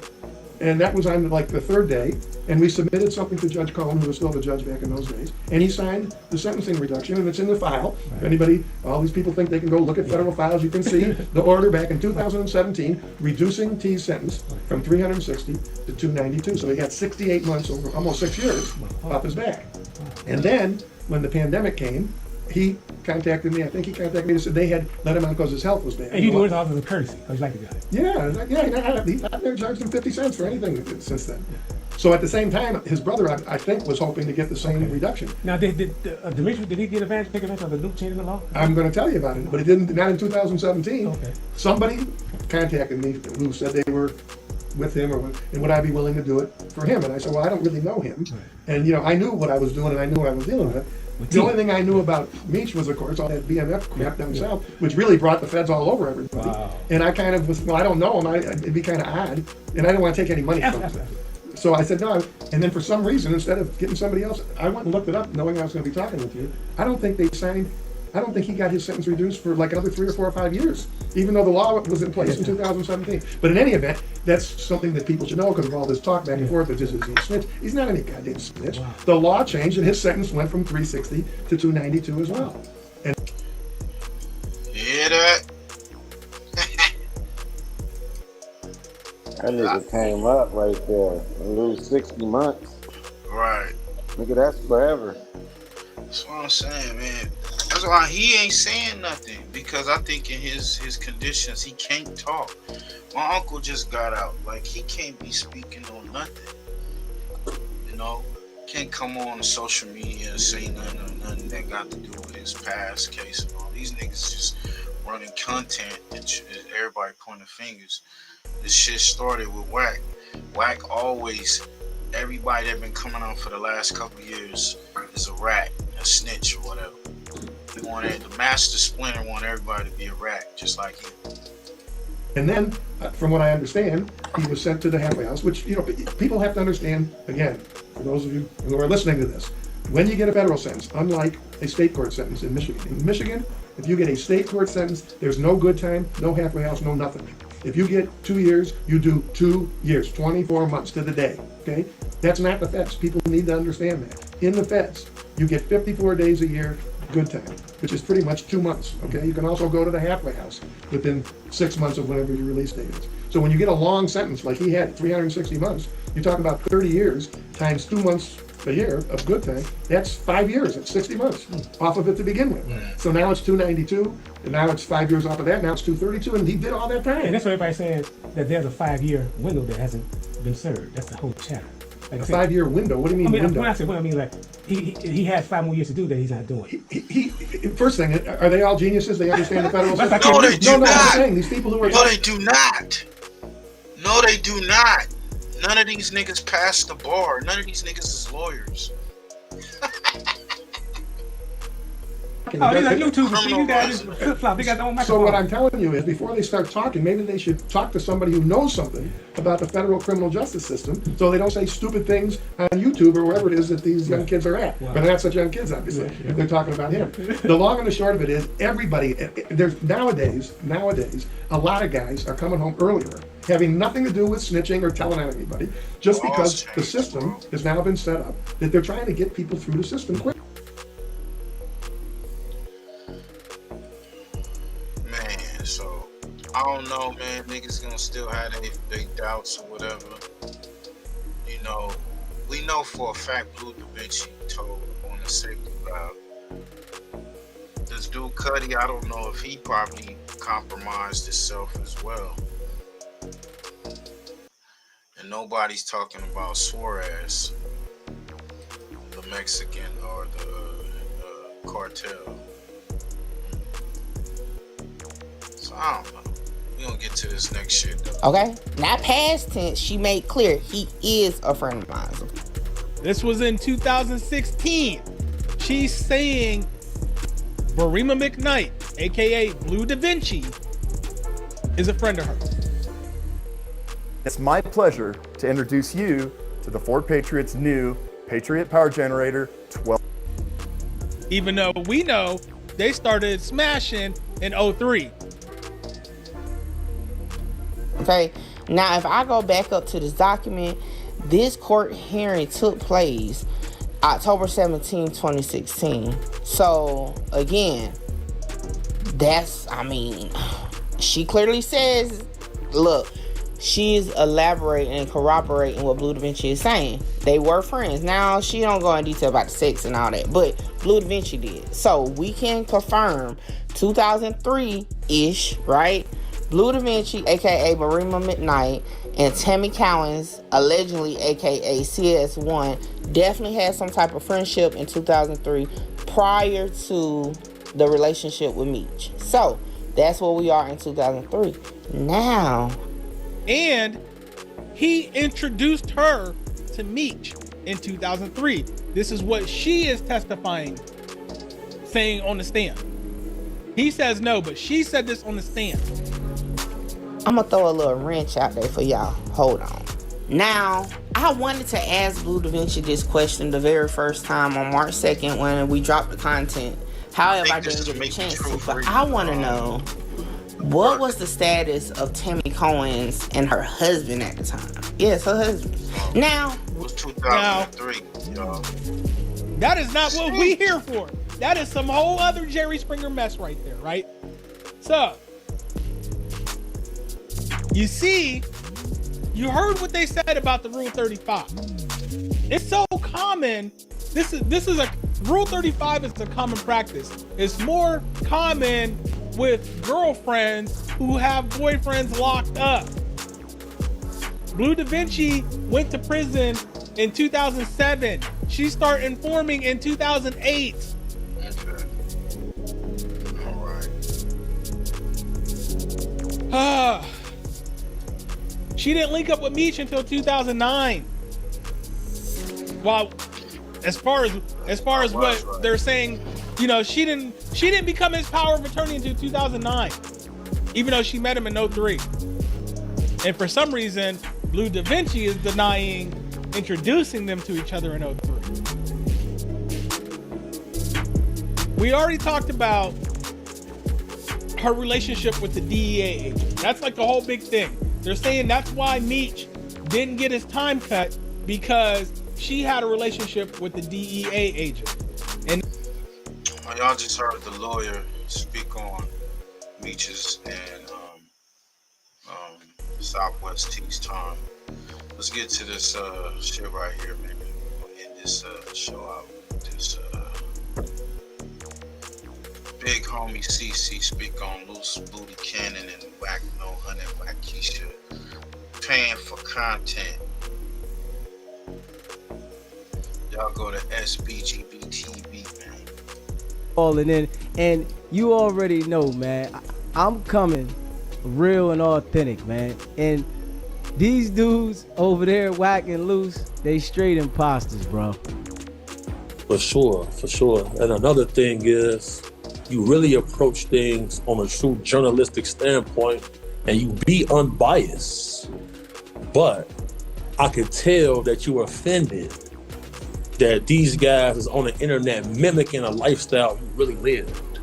And that was on like the third day, and we submitted something to Judge Cohen, who was still the judge back in those days, and he signed the sentencing reduction, and it's in the file. If anybody, all these people think they can go look at federal files, you can see the order back in 2017, reducing T's sentence from 360 to 292. So he got 68 months, over almost 6 years, off his back. And then, when the pandemic came, he contacted me. I think he contacted me and said they had let him out because his health was bad. And you do it off as a courtesy, because you like the guy. Yeah, I've never charged him 50 cents for anything since then. So at the same time, his brother, I think, was hoping to get the same reduction. Now, did he get take advantage of the new change in the law? I'm going to tell you about it, but it didn't. Not in 2017. Okay. Somebody contacted me who said they were with him, and would I be willing to do it for him? And I said, well, I don't really know him, and I knew what I was doing, and I knew what I was dealing with. The only thing I knew about Meach was, of course, all that BMF crap down south, which really brought the feds all over everybody. Wow. And I kind of was, well, I don't know him. It'd be kind of odd, and I didn't want to take any money from him. So I said no. And then for some reason, instead of getting somebody else, I went and looked it up, knowing I was going to be talking with you. I don't think he got his sentence reduced for like another 3 or 4 or 5 years, even though the law was in place in 2017. But in any event, that's something that people should know because of all this talk back and forth that this is a snitch. He's not any goddamn snitch. Wow. The law changed and his sentence went from 360 to 292 as well. And hear that? That nigga came up right there and lose 60 months. Right. Nigga, that's forever. That's what I'm saying, man. That's why he ain't saying nothing, because I think in his conditions he can't talk. My uncle just got out. Like, he can't be speaking on nothing. Can't come on social media and say nothing that got to do with his past case and all. These niggas just running content and everybody pointing fingers. This shit started with Wack. Wack always, everybody that been coming on for the last couple years is a rat, a snitch or whatever. He wanted the master Splinter want everybody to be a rat, just like him. And then, from what I understand, he was sent to the halfway house, which people have to understand. Again, for those of you who are listening to this, when you get a federal sentence, unlike a state court sentence in Michigan, if you get a state court sentence, there's no good time, no halfway house, no nothing. If you get 2 years, you do 2 years, 24 months to the day, okay? That's not the feds. People need to understand that. In the feds, you get 54 days a year, good time, which is pretty much 2 months, okay? You can also go to the halfway house within 6 months of whenever your release date is. So when you get a long sentence like he had, 360 months, you're talking about 30 years times 2 months a year of good time. That's 5 years, that's 60 months off of it to begin with. So now it's 292, and now it's 5 years off of that, now it's 232, and he did all that time. And that's what everybody says, that there's a 5-year window that hasn't been served. That's the whole chapter. Like a 5-year window? What do you mean window? When I mean like, he has 5 more years to do that he's not doing. First thing, are they all geniuses? They understand the federal system? No, they do not. I'm saying, these people who are... No, they do not. No, they do not. None of these niggas passed the bar. None of these niggas is lawyers. Oh, these are YouTubers. You guys flip-flop. They got their own microphone. So what I'm telling you is, before they start talking, maybe they should talk to somebody who knows something about the federal criminal justice system, so they don't say stupid things on YouTube or wherever it is that these young kids are at. But they're not such young kids, obviously, if they're talking about him. The long and the short of it is, everybody, there's nowadays, a lot of guys are coming home earlier, having nothing to do with snitching or telling on anybody, just because the system has now been set up that they're trying to get people through the system quick. So I don't know, man. Niggas gonna still have their doubts or whatever. You know, we know for a fact Blue Da Vinci told on the safety valve. This dude Cuddy, I don't know if he probably compromised himself as well. And nobody's talking about Suarez, the Mexican or the cartel. I don't know. We're gonna get to this next shit though. Okay? Not past tense, she made clear he is a friend of mine. This was in 2016. She's saying Barima McKnight, aka Blue Da Vinci, is a friend of hers. It's my pleasure to introduce you to the Ford Patriot's new Patriot Power Generator 12. Even though we know they started smashing in 03. Okay, now if I go back up to this document, this court hearing took place October 17, 2016. So again, she clearly says, look, she's elaborating and corroborating what Blue Da Vinci is saying. They were friends. Now, she don't go in detail about the sex and all that, but Blue Da Vinci did. So we can confirm 2003-ish, right? Blue Da Vinci, aka Barima McKnight, and Tammy Cowens, allegedly aka CS1, definitely had some type of friendship in 2003 prior to the relationship with Meech. So that's where we are in 2003. Now. And he introduced her to Meech in 2003. This is what she is testifying, saying on the stand. He says no, but she said this on the stand. I'm gonna throw a little wrench out there for y'all. Hold on. Now, I wanted to ask Blue Da Vinci this question the very first time on March 2nd when we dropped the content. However, I didn't get a chance to. But I want to know, what was the status of Tammy Cowens and her husband at the time? Yes, her husband. Now, it was 2003. That is not what we here for. That is some whole other Jerry Springer mess right there, right? So, you see, you heard what they said about the Rule 35. It's so common. This is a Rule 35 is a common practice. It's more common with girlfriends who have boyfriends locked up. Blue Da Vinci went to prison in 2007. She started informing in 2008. Okay. All right. She didn't link up with Meech until 2009. Well, as far as what they're saying, you know, she didn't become his power of attorney until 2009, even though she met him in 03. And for some reason, Blue Da Vinci is denying introducing them to each other in 03. We already talked about her relationship with the DEA agent. That's like the whole big thing. They're saying that's why Meech didn't get his time cut, because she had a relationship with the DEA agent. And y'all just heard the lawyer speak on Meech's and Southwest T's time. Let's get to this shit right here, man. We'll end this show out with this big homie CC speak on Loose Booty Cannon and Whack No Honey Whack Keisha paying for content. Y'all go to SBGB TV, man. Falling in, and you already know, man. I'm coming real and authentic, man. And these dudes over there whacking loose, they straight imposters, bro. For sure. And another thing is, you really approach things on a true journalistic standpoint, and you be unbiased. But I could tell that you're offended that these guys is on the internet mimicking a lifestyle you really lived.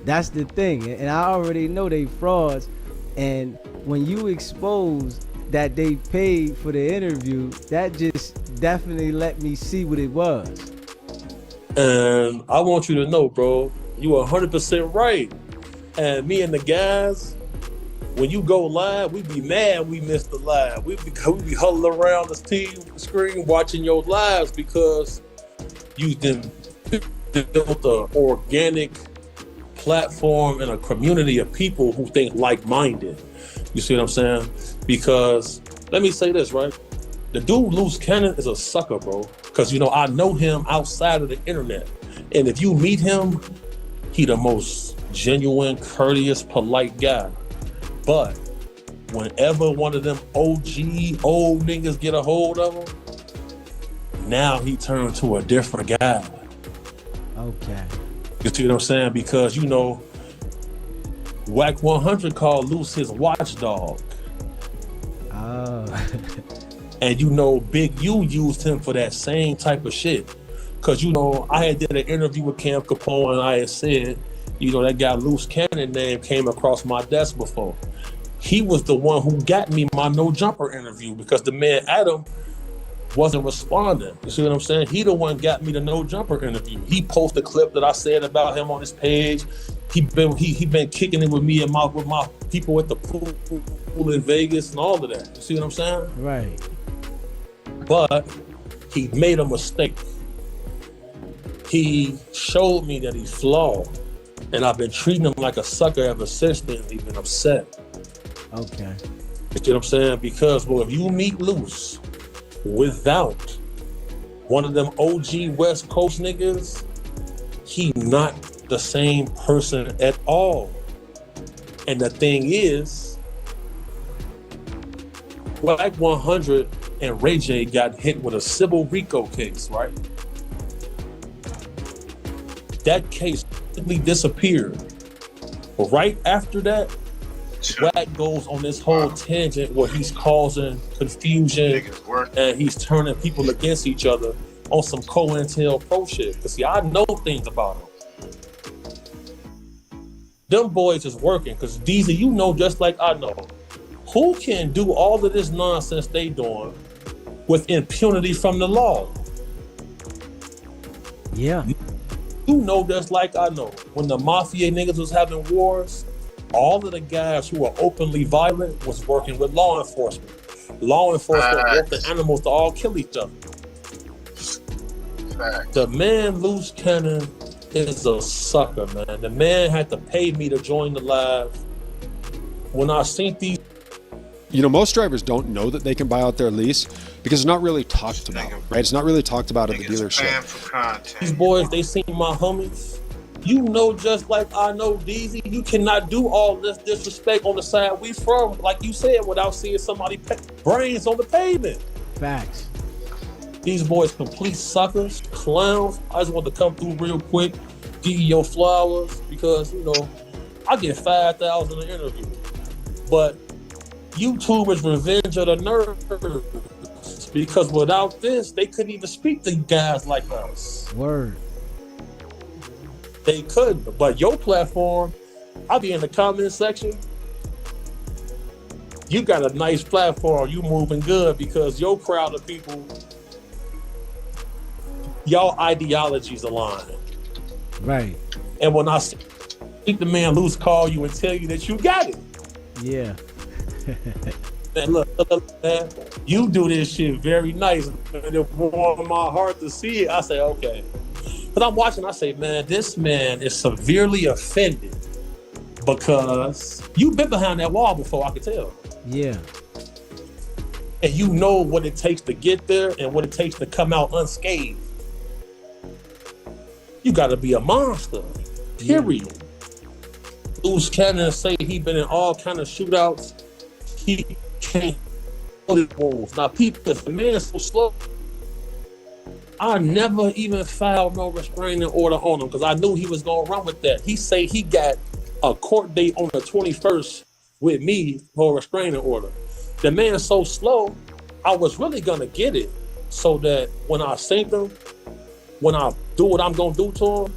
That's the thing, and I already know they frauds. And when you expose that they paid for the interview, that just definitely let me see what it was. And I want you to know, bro, you are 100% right. And me and the guys, when you go live, we be mad we missed the live. We be huddling around the TV screen watching your lives because you then built an organic platform and a community of people who think like-minded. You see what I'm saying? Because let me say this, right? The dude Loose Cannon is a sucker, bro. Because, you know, I know him outside of the internet. And if you meet him, he the most genuine, courteous, polite guy. But whenever one of them OG old niggas get a hold of him, now he turned to a different guy. Okay. You see what I'm saying? Because, you know, Whack 100 called Loose his watchdog. Oh. And, you know, Big U used him for that same type of shit. Because, you know, I had did an interview with Cam Capone, and I had said, you know, that guy Loose Cannon name came across my desk before. He was the one who got me my No Jumper interview because the man Adam wasn't responding. You see what I'm saying? He the one got me the No Jumper interview. He posted a clip that I said about him on his page. He been kicking it with me and with my people at the pool in Vegas and all of that. You see what I'm saying? Right. But he made a mistake. He showed me that he's flawed. And I've been treating him like a sucker ever since then. He's been upset. Okay. You see what I'm saying? Because, well, if you meet Loose without one of them OG West Coast niggas, he not the same person at all. And the thing is, Black 100 and Reggie got hit with a civil RICO case, right? That case simply disappeared. But right after that, Whack goes on this whole tangent where he's causing confusion and he's turning people against each other on some COINTELPRO shit. Because see, I know things about him. Them boys is working because Deezy, you know just like I know. Who can do all of this nonsense they doing with impunity from the law? Yeah. You know just like I know. When the mafia niggas was having wars, all of the guys who were openly violent was working with law enforcement. Law enforcement want the animals to all kill each other. The man Loose Cannon is a sucker, man. The man had to pay me to join the live. When I seen these, you know, most drivers don't know that they can buy out their lease because it's not really talked about, right? It's not really talked about at the dealership. These boys, they seen my homies. You know, just like I know, Deezy, you cannot do all this disrespect on the side we from, like you said, without seeing somebody brains on the pavement. Facts. These boys complete suckers, clowns. I just want to come through real quick, give you your flowers, because, you know, I get 5,000 an interview. But YouTube is revenge of the nerds, because without this, they couldn't even speak to guys like us. Word. They couldn't. But your platform, I'll be in the comment section. you got a nice platform. You moving good because your crowd of people, y'all ideologies align. Right. And when I see the man loose call you and tell you that you got it. Yeah. Man, look, man, you do this shit very nice. And it warmed my heart to see it. I say, okay. But I'm watching, I say, man, this man is severely offended because you've been behind that wall before, I can tell. Yeah. And you know what it takes to get there and what it takes to come out unscathed. You got to be a monster, period. Yeah. Loose cannon say he been in all kind of shootouts. He can't hold his wounds. Now, people, if the man's so slow, I never even filed no restraining order on him because I knew he was going to run with that. He say he got a court date on the 21st with me for a restraining order. The man's so slow, I was really going to get it so that when I sink him, when I do what I'm going to do to him,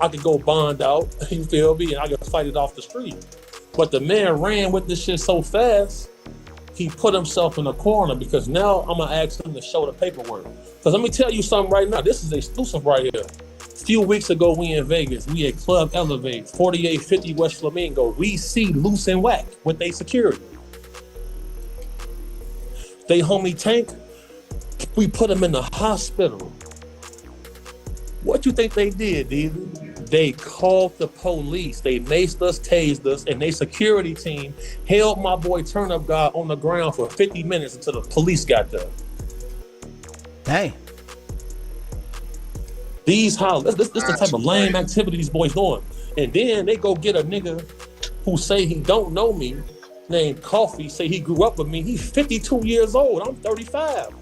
I could go bond out, you feel me, and I could fight it off the street. But the man ran with this shit so fast, he put himself in a corner because now I'm going to ask him to show the paperwork. Because let me tell you something right now. This is exclusive right here. A few weeks ago, we in Vegas. We at Club Elevate, 4850 West Flamingo. We see Loose and Whack with their security. They homie Tank, we put him in the hospital. What you think they did, Deezy? They called the police. They maced us, tased us, and their security team held my boy Turn Up God on the ground for 50 minutes until the police got there. Dang. This the type of lame activity these boys doing. And then they go get a nigga who say he don't know me, named Coffee, say he grew up with me. He's 52 years old. I'm 35.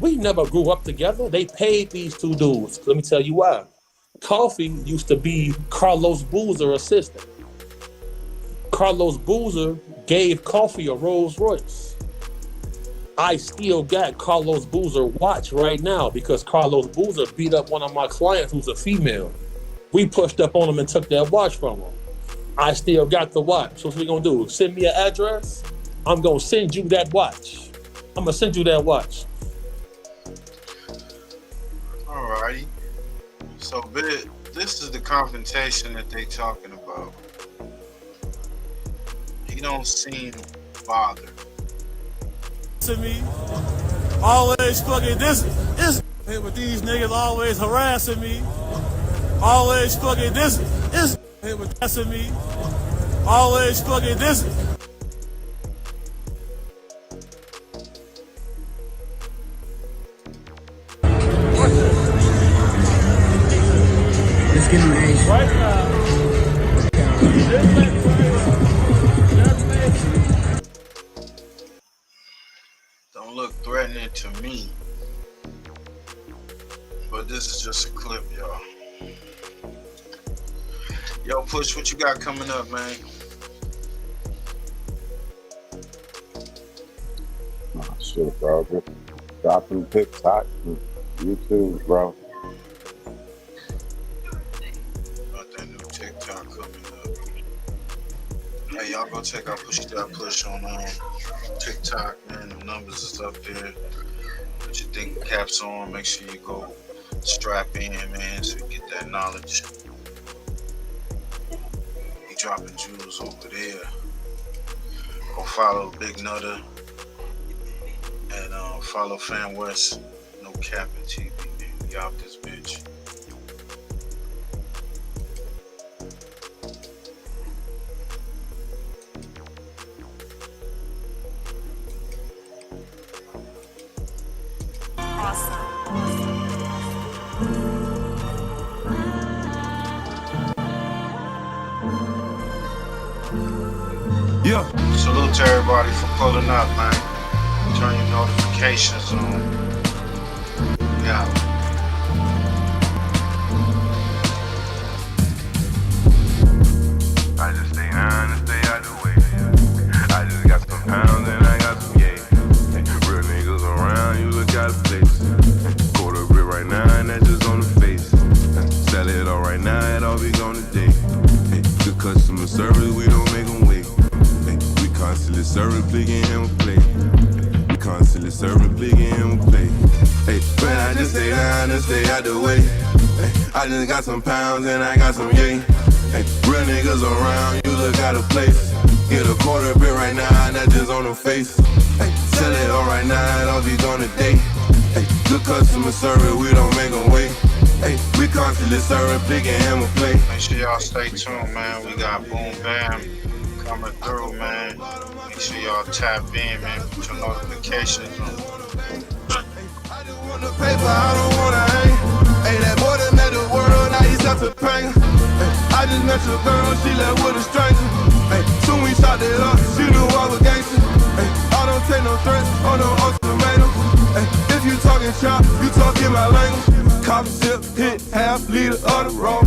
We never grew up together. They paid these two dudes. Let me tell you why. Coffee used to be Carlos Boozer's assistant. Carlos Boozer gave Coffee a Rolls Royce. I still got Carlos Boozer watch right now because Carlos Boozer beat up one of my clients who's a female. We pushed up on him and took that watch from him. I still got the watch. So what we gonna do? Send me an address? I'm gonna send you that watch. I'm gonna send you that watch. Alrighty. So, this is the confrontation that they talking about. He don't seem bothered. To me, always fucking this with these niggas always harassing me. Always fucking this with harassing me. Always fucking this. Let's get him age. Right now. Don't look threatening to me. But this is just a clip, y'all. Yo, Push, what you got coming up, man? Oh, shit, bro. Just dropping TikTok and YouTube, bro. Got that new TikTok coming up. Hey, y'all go check out Push on TikTok, man. The numbers is up there. Put your thinking caps on. Make sure you go strap in, man, so you get that knowledge. He dropping jewels over there. Go follow Big Nutter and follow Fan West. No CAPP'N TV, man. We out this bitch. Yeah. Salute to everybody for pulling up, man. Turn your notifications on. Yeah. I just stay on and stay out the way. I just got some pounds and I got some yay. Real niggas around, you look out of place. Quarter brick right now and that's just on the face. Sell it all right now, it all be gone today. Good customer service, we don't make them wait. We constantly serving constantly serving big and play. Hey, man, I just stay down and stay out the way. Hey, I just got some pounds and I got some yay. Hey, real niggas around, you look out of place. Get a quarter bit right now, and that's just on the face. Hey, sell it all right now, and I'll be gone today. Hey, good customer service, we don't make them wait. Hey, we constantly serving big and hammer play. Make sure y'all stay tuned, man. We got Boom Bam coming through, man. Make sure y'all tap in, man. Put your notifications on. I just want the paper, I don't wanna hang. Hey, that boy that made the world, now he's such a pain. Hey, I just met your girl, she left with a stranger. Hey, soon we shot it up, she knew I was gangster. Hey, I don't take no threats, or no ultimatums. Hey, if you talking chop, you talking my language. Cop sip, hit half liter of the road.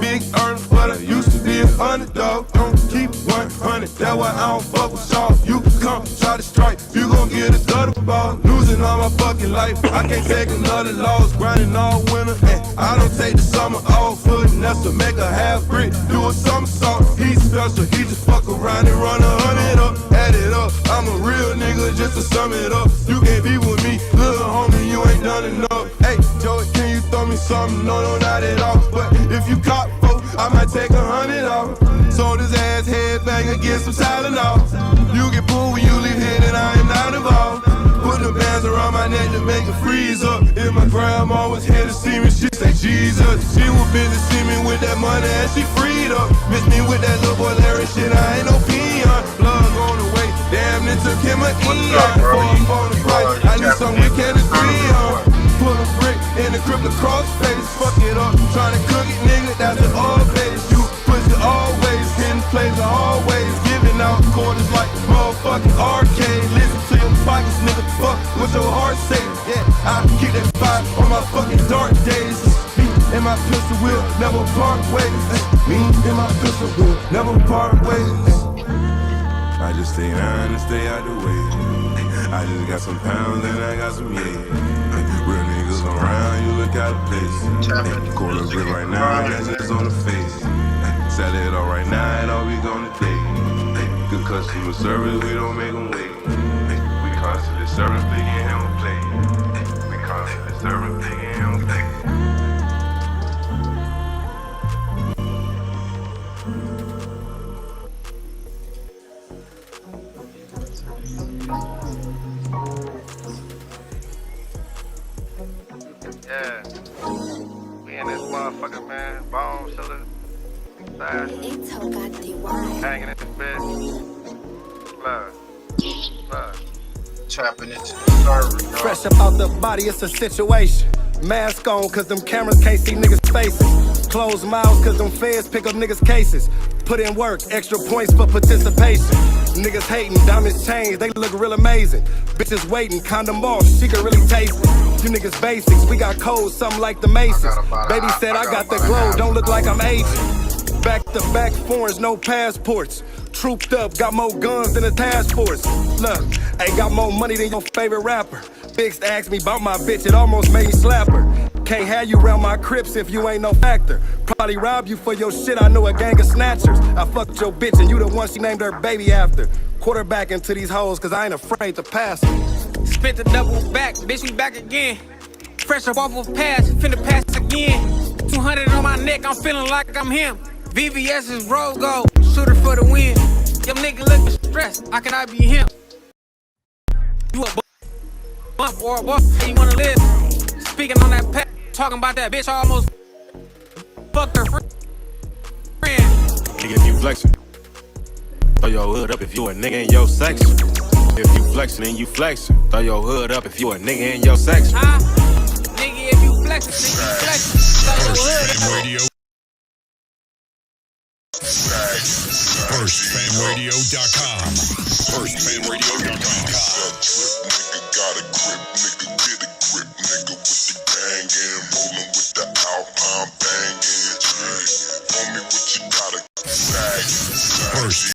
Big earner, but I used to be an underdog. Don't keep 100, that's why I don't fuck with y'all. You come try to strike, you gon' get a gutter ball. Losing all my fucking life, I can't take another loss. Grinding all winter, and I don't take the summer off. Putting us to make a half brick, do a somersault. He's special, he just fuck around and run 100 up. Add it up, I'm a real nigga just to sum it up. You can't be with me, little homie, you ain't done enough. Hey, Joey, can you throw me something? No, not at all. But if you cop folk, I might take 100 off. Sold his ass headbanger, get some Tylenol. You get pulled when you leave here, then I am not involved. Put the bands around my neck to make it freeze up. If my grandma was here to see me, she say Jesus. She was busy see me with that money and she freed up. Miss me with that little boy Larry shit, I ain't no peon. Plug on the way, damn it took him an eon. Before I'm on the price, I need something we can agree on. Pull a brick in the crypto crossface, fuck it up, tryna cook it, nigga, that's an all base. You push it always, hitting plays are always, giving out quarters like motherfucking arcade. Listen to your pockets, nigga, fuck what your heart say. Yeah, I keep that fire on my fucking dark days. Me and my pistol will never part ways. Me and my pistol will never part ways. I just stay down and stay out the way. I just got some pounds and I got some yeah. Real niggas around, you look out of place. Quarter grip right now, that's just on the face. Sell it all right now, and all we gonna take. Good customer service, we don't make them wait. We constantly serving big and hammer play. We constantly serving big and hammer play. Yeah, we in this motherfucker, man. Bone chiller, hanging in this bitch. Love. Tapping into the server. Fresh up out the body, it's a situation. Mask on, cause them cameras can't see niggas' faces. Closed mouths, cause them feds pick up niggas' cases. Put in work, extra points for participation. Niggas hating, diamonds change, they look real amazing. Bitches waiting, condom off, she can really taste it. You niggas basics, we got codes, something like the Masons. Baby said I got the glow, don't look like I'm aging. Back to back foreigns, no passports. Trooped up, got more guns than the task force. Look, ain't got more money than your favorite rapper. Biggs asked me about my bitch, it almost made me slap her. Can't have you round my crips if you ain't no factor. Probably rob you for your shit, I know a gang of snatchers. I fucked your bitch and you the one she named her baby after. Quarterback into these hoes, cause I ain't afraid to pass them. Spit the double back, bitch, we back again. Fresh up off of pass, finna pass again. 200 on my neck, I'm feeling like I'm him. VVS is road gold, shooter for the win. Your nigga looking stressed, how can I be him? You a bump or a buff, how you wanna live? Speaking on that pack, talking about that bitch, I almost fucked her friend. Nigga, if you flexin', throw your hood up if you a nigga in your section. If you flexin', then you flexin'. Throw your hood up if you a nigga in your section. Nigga, if you flexin', then you flexin'. Throw your hood up. FirstFamRadio.com. FirstFamRadio.com. Nigga got a grip, nigga get a grip, nigga with the gang and rollin' with the Alpine bangin'. For me what you gotta bag.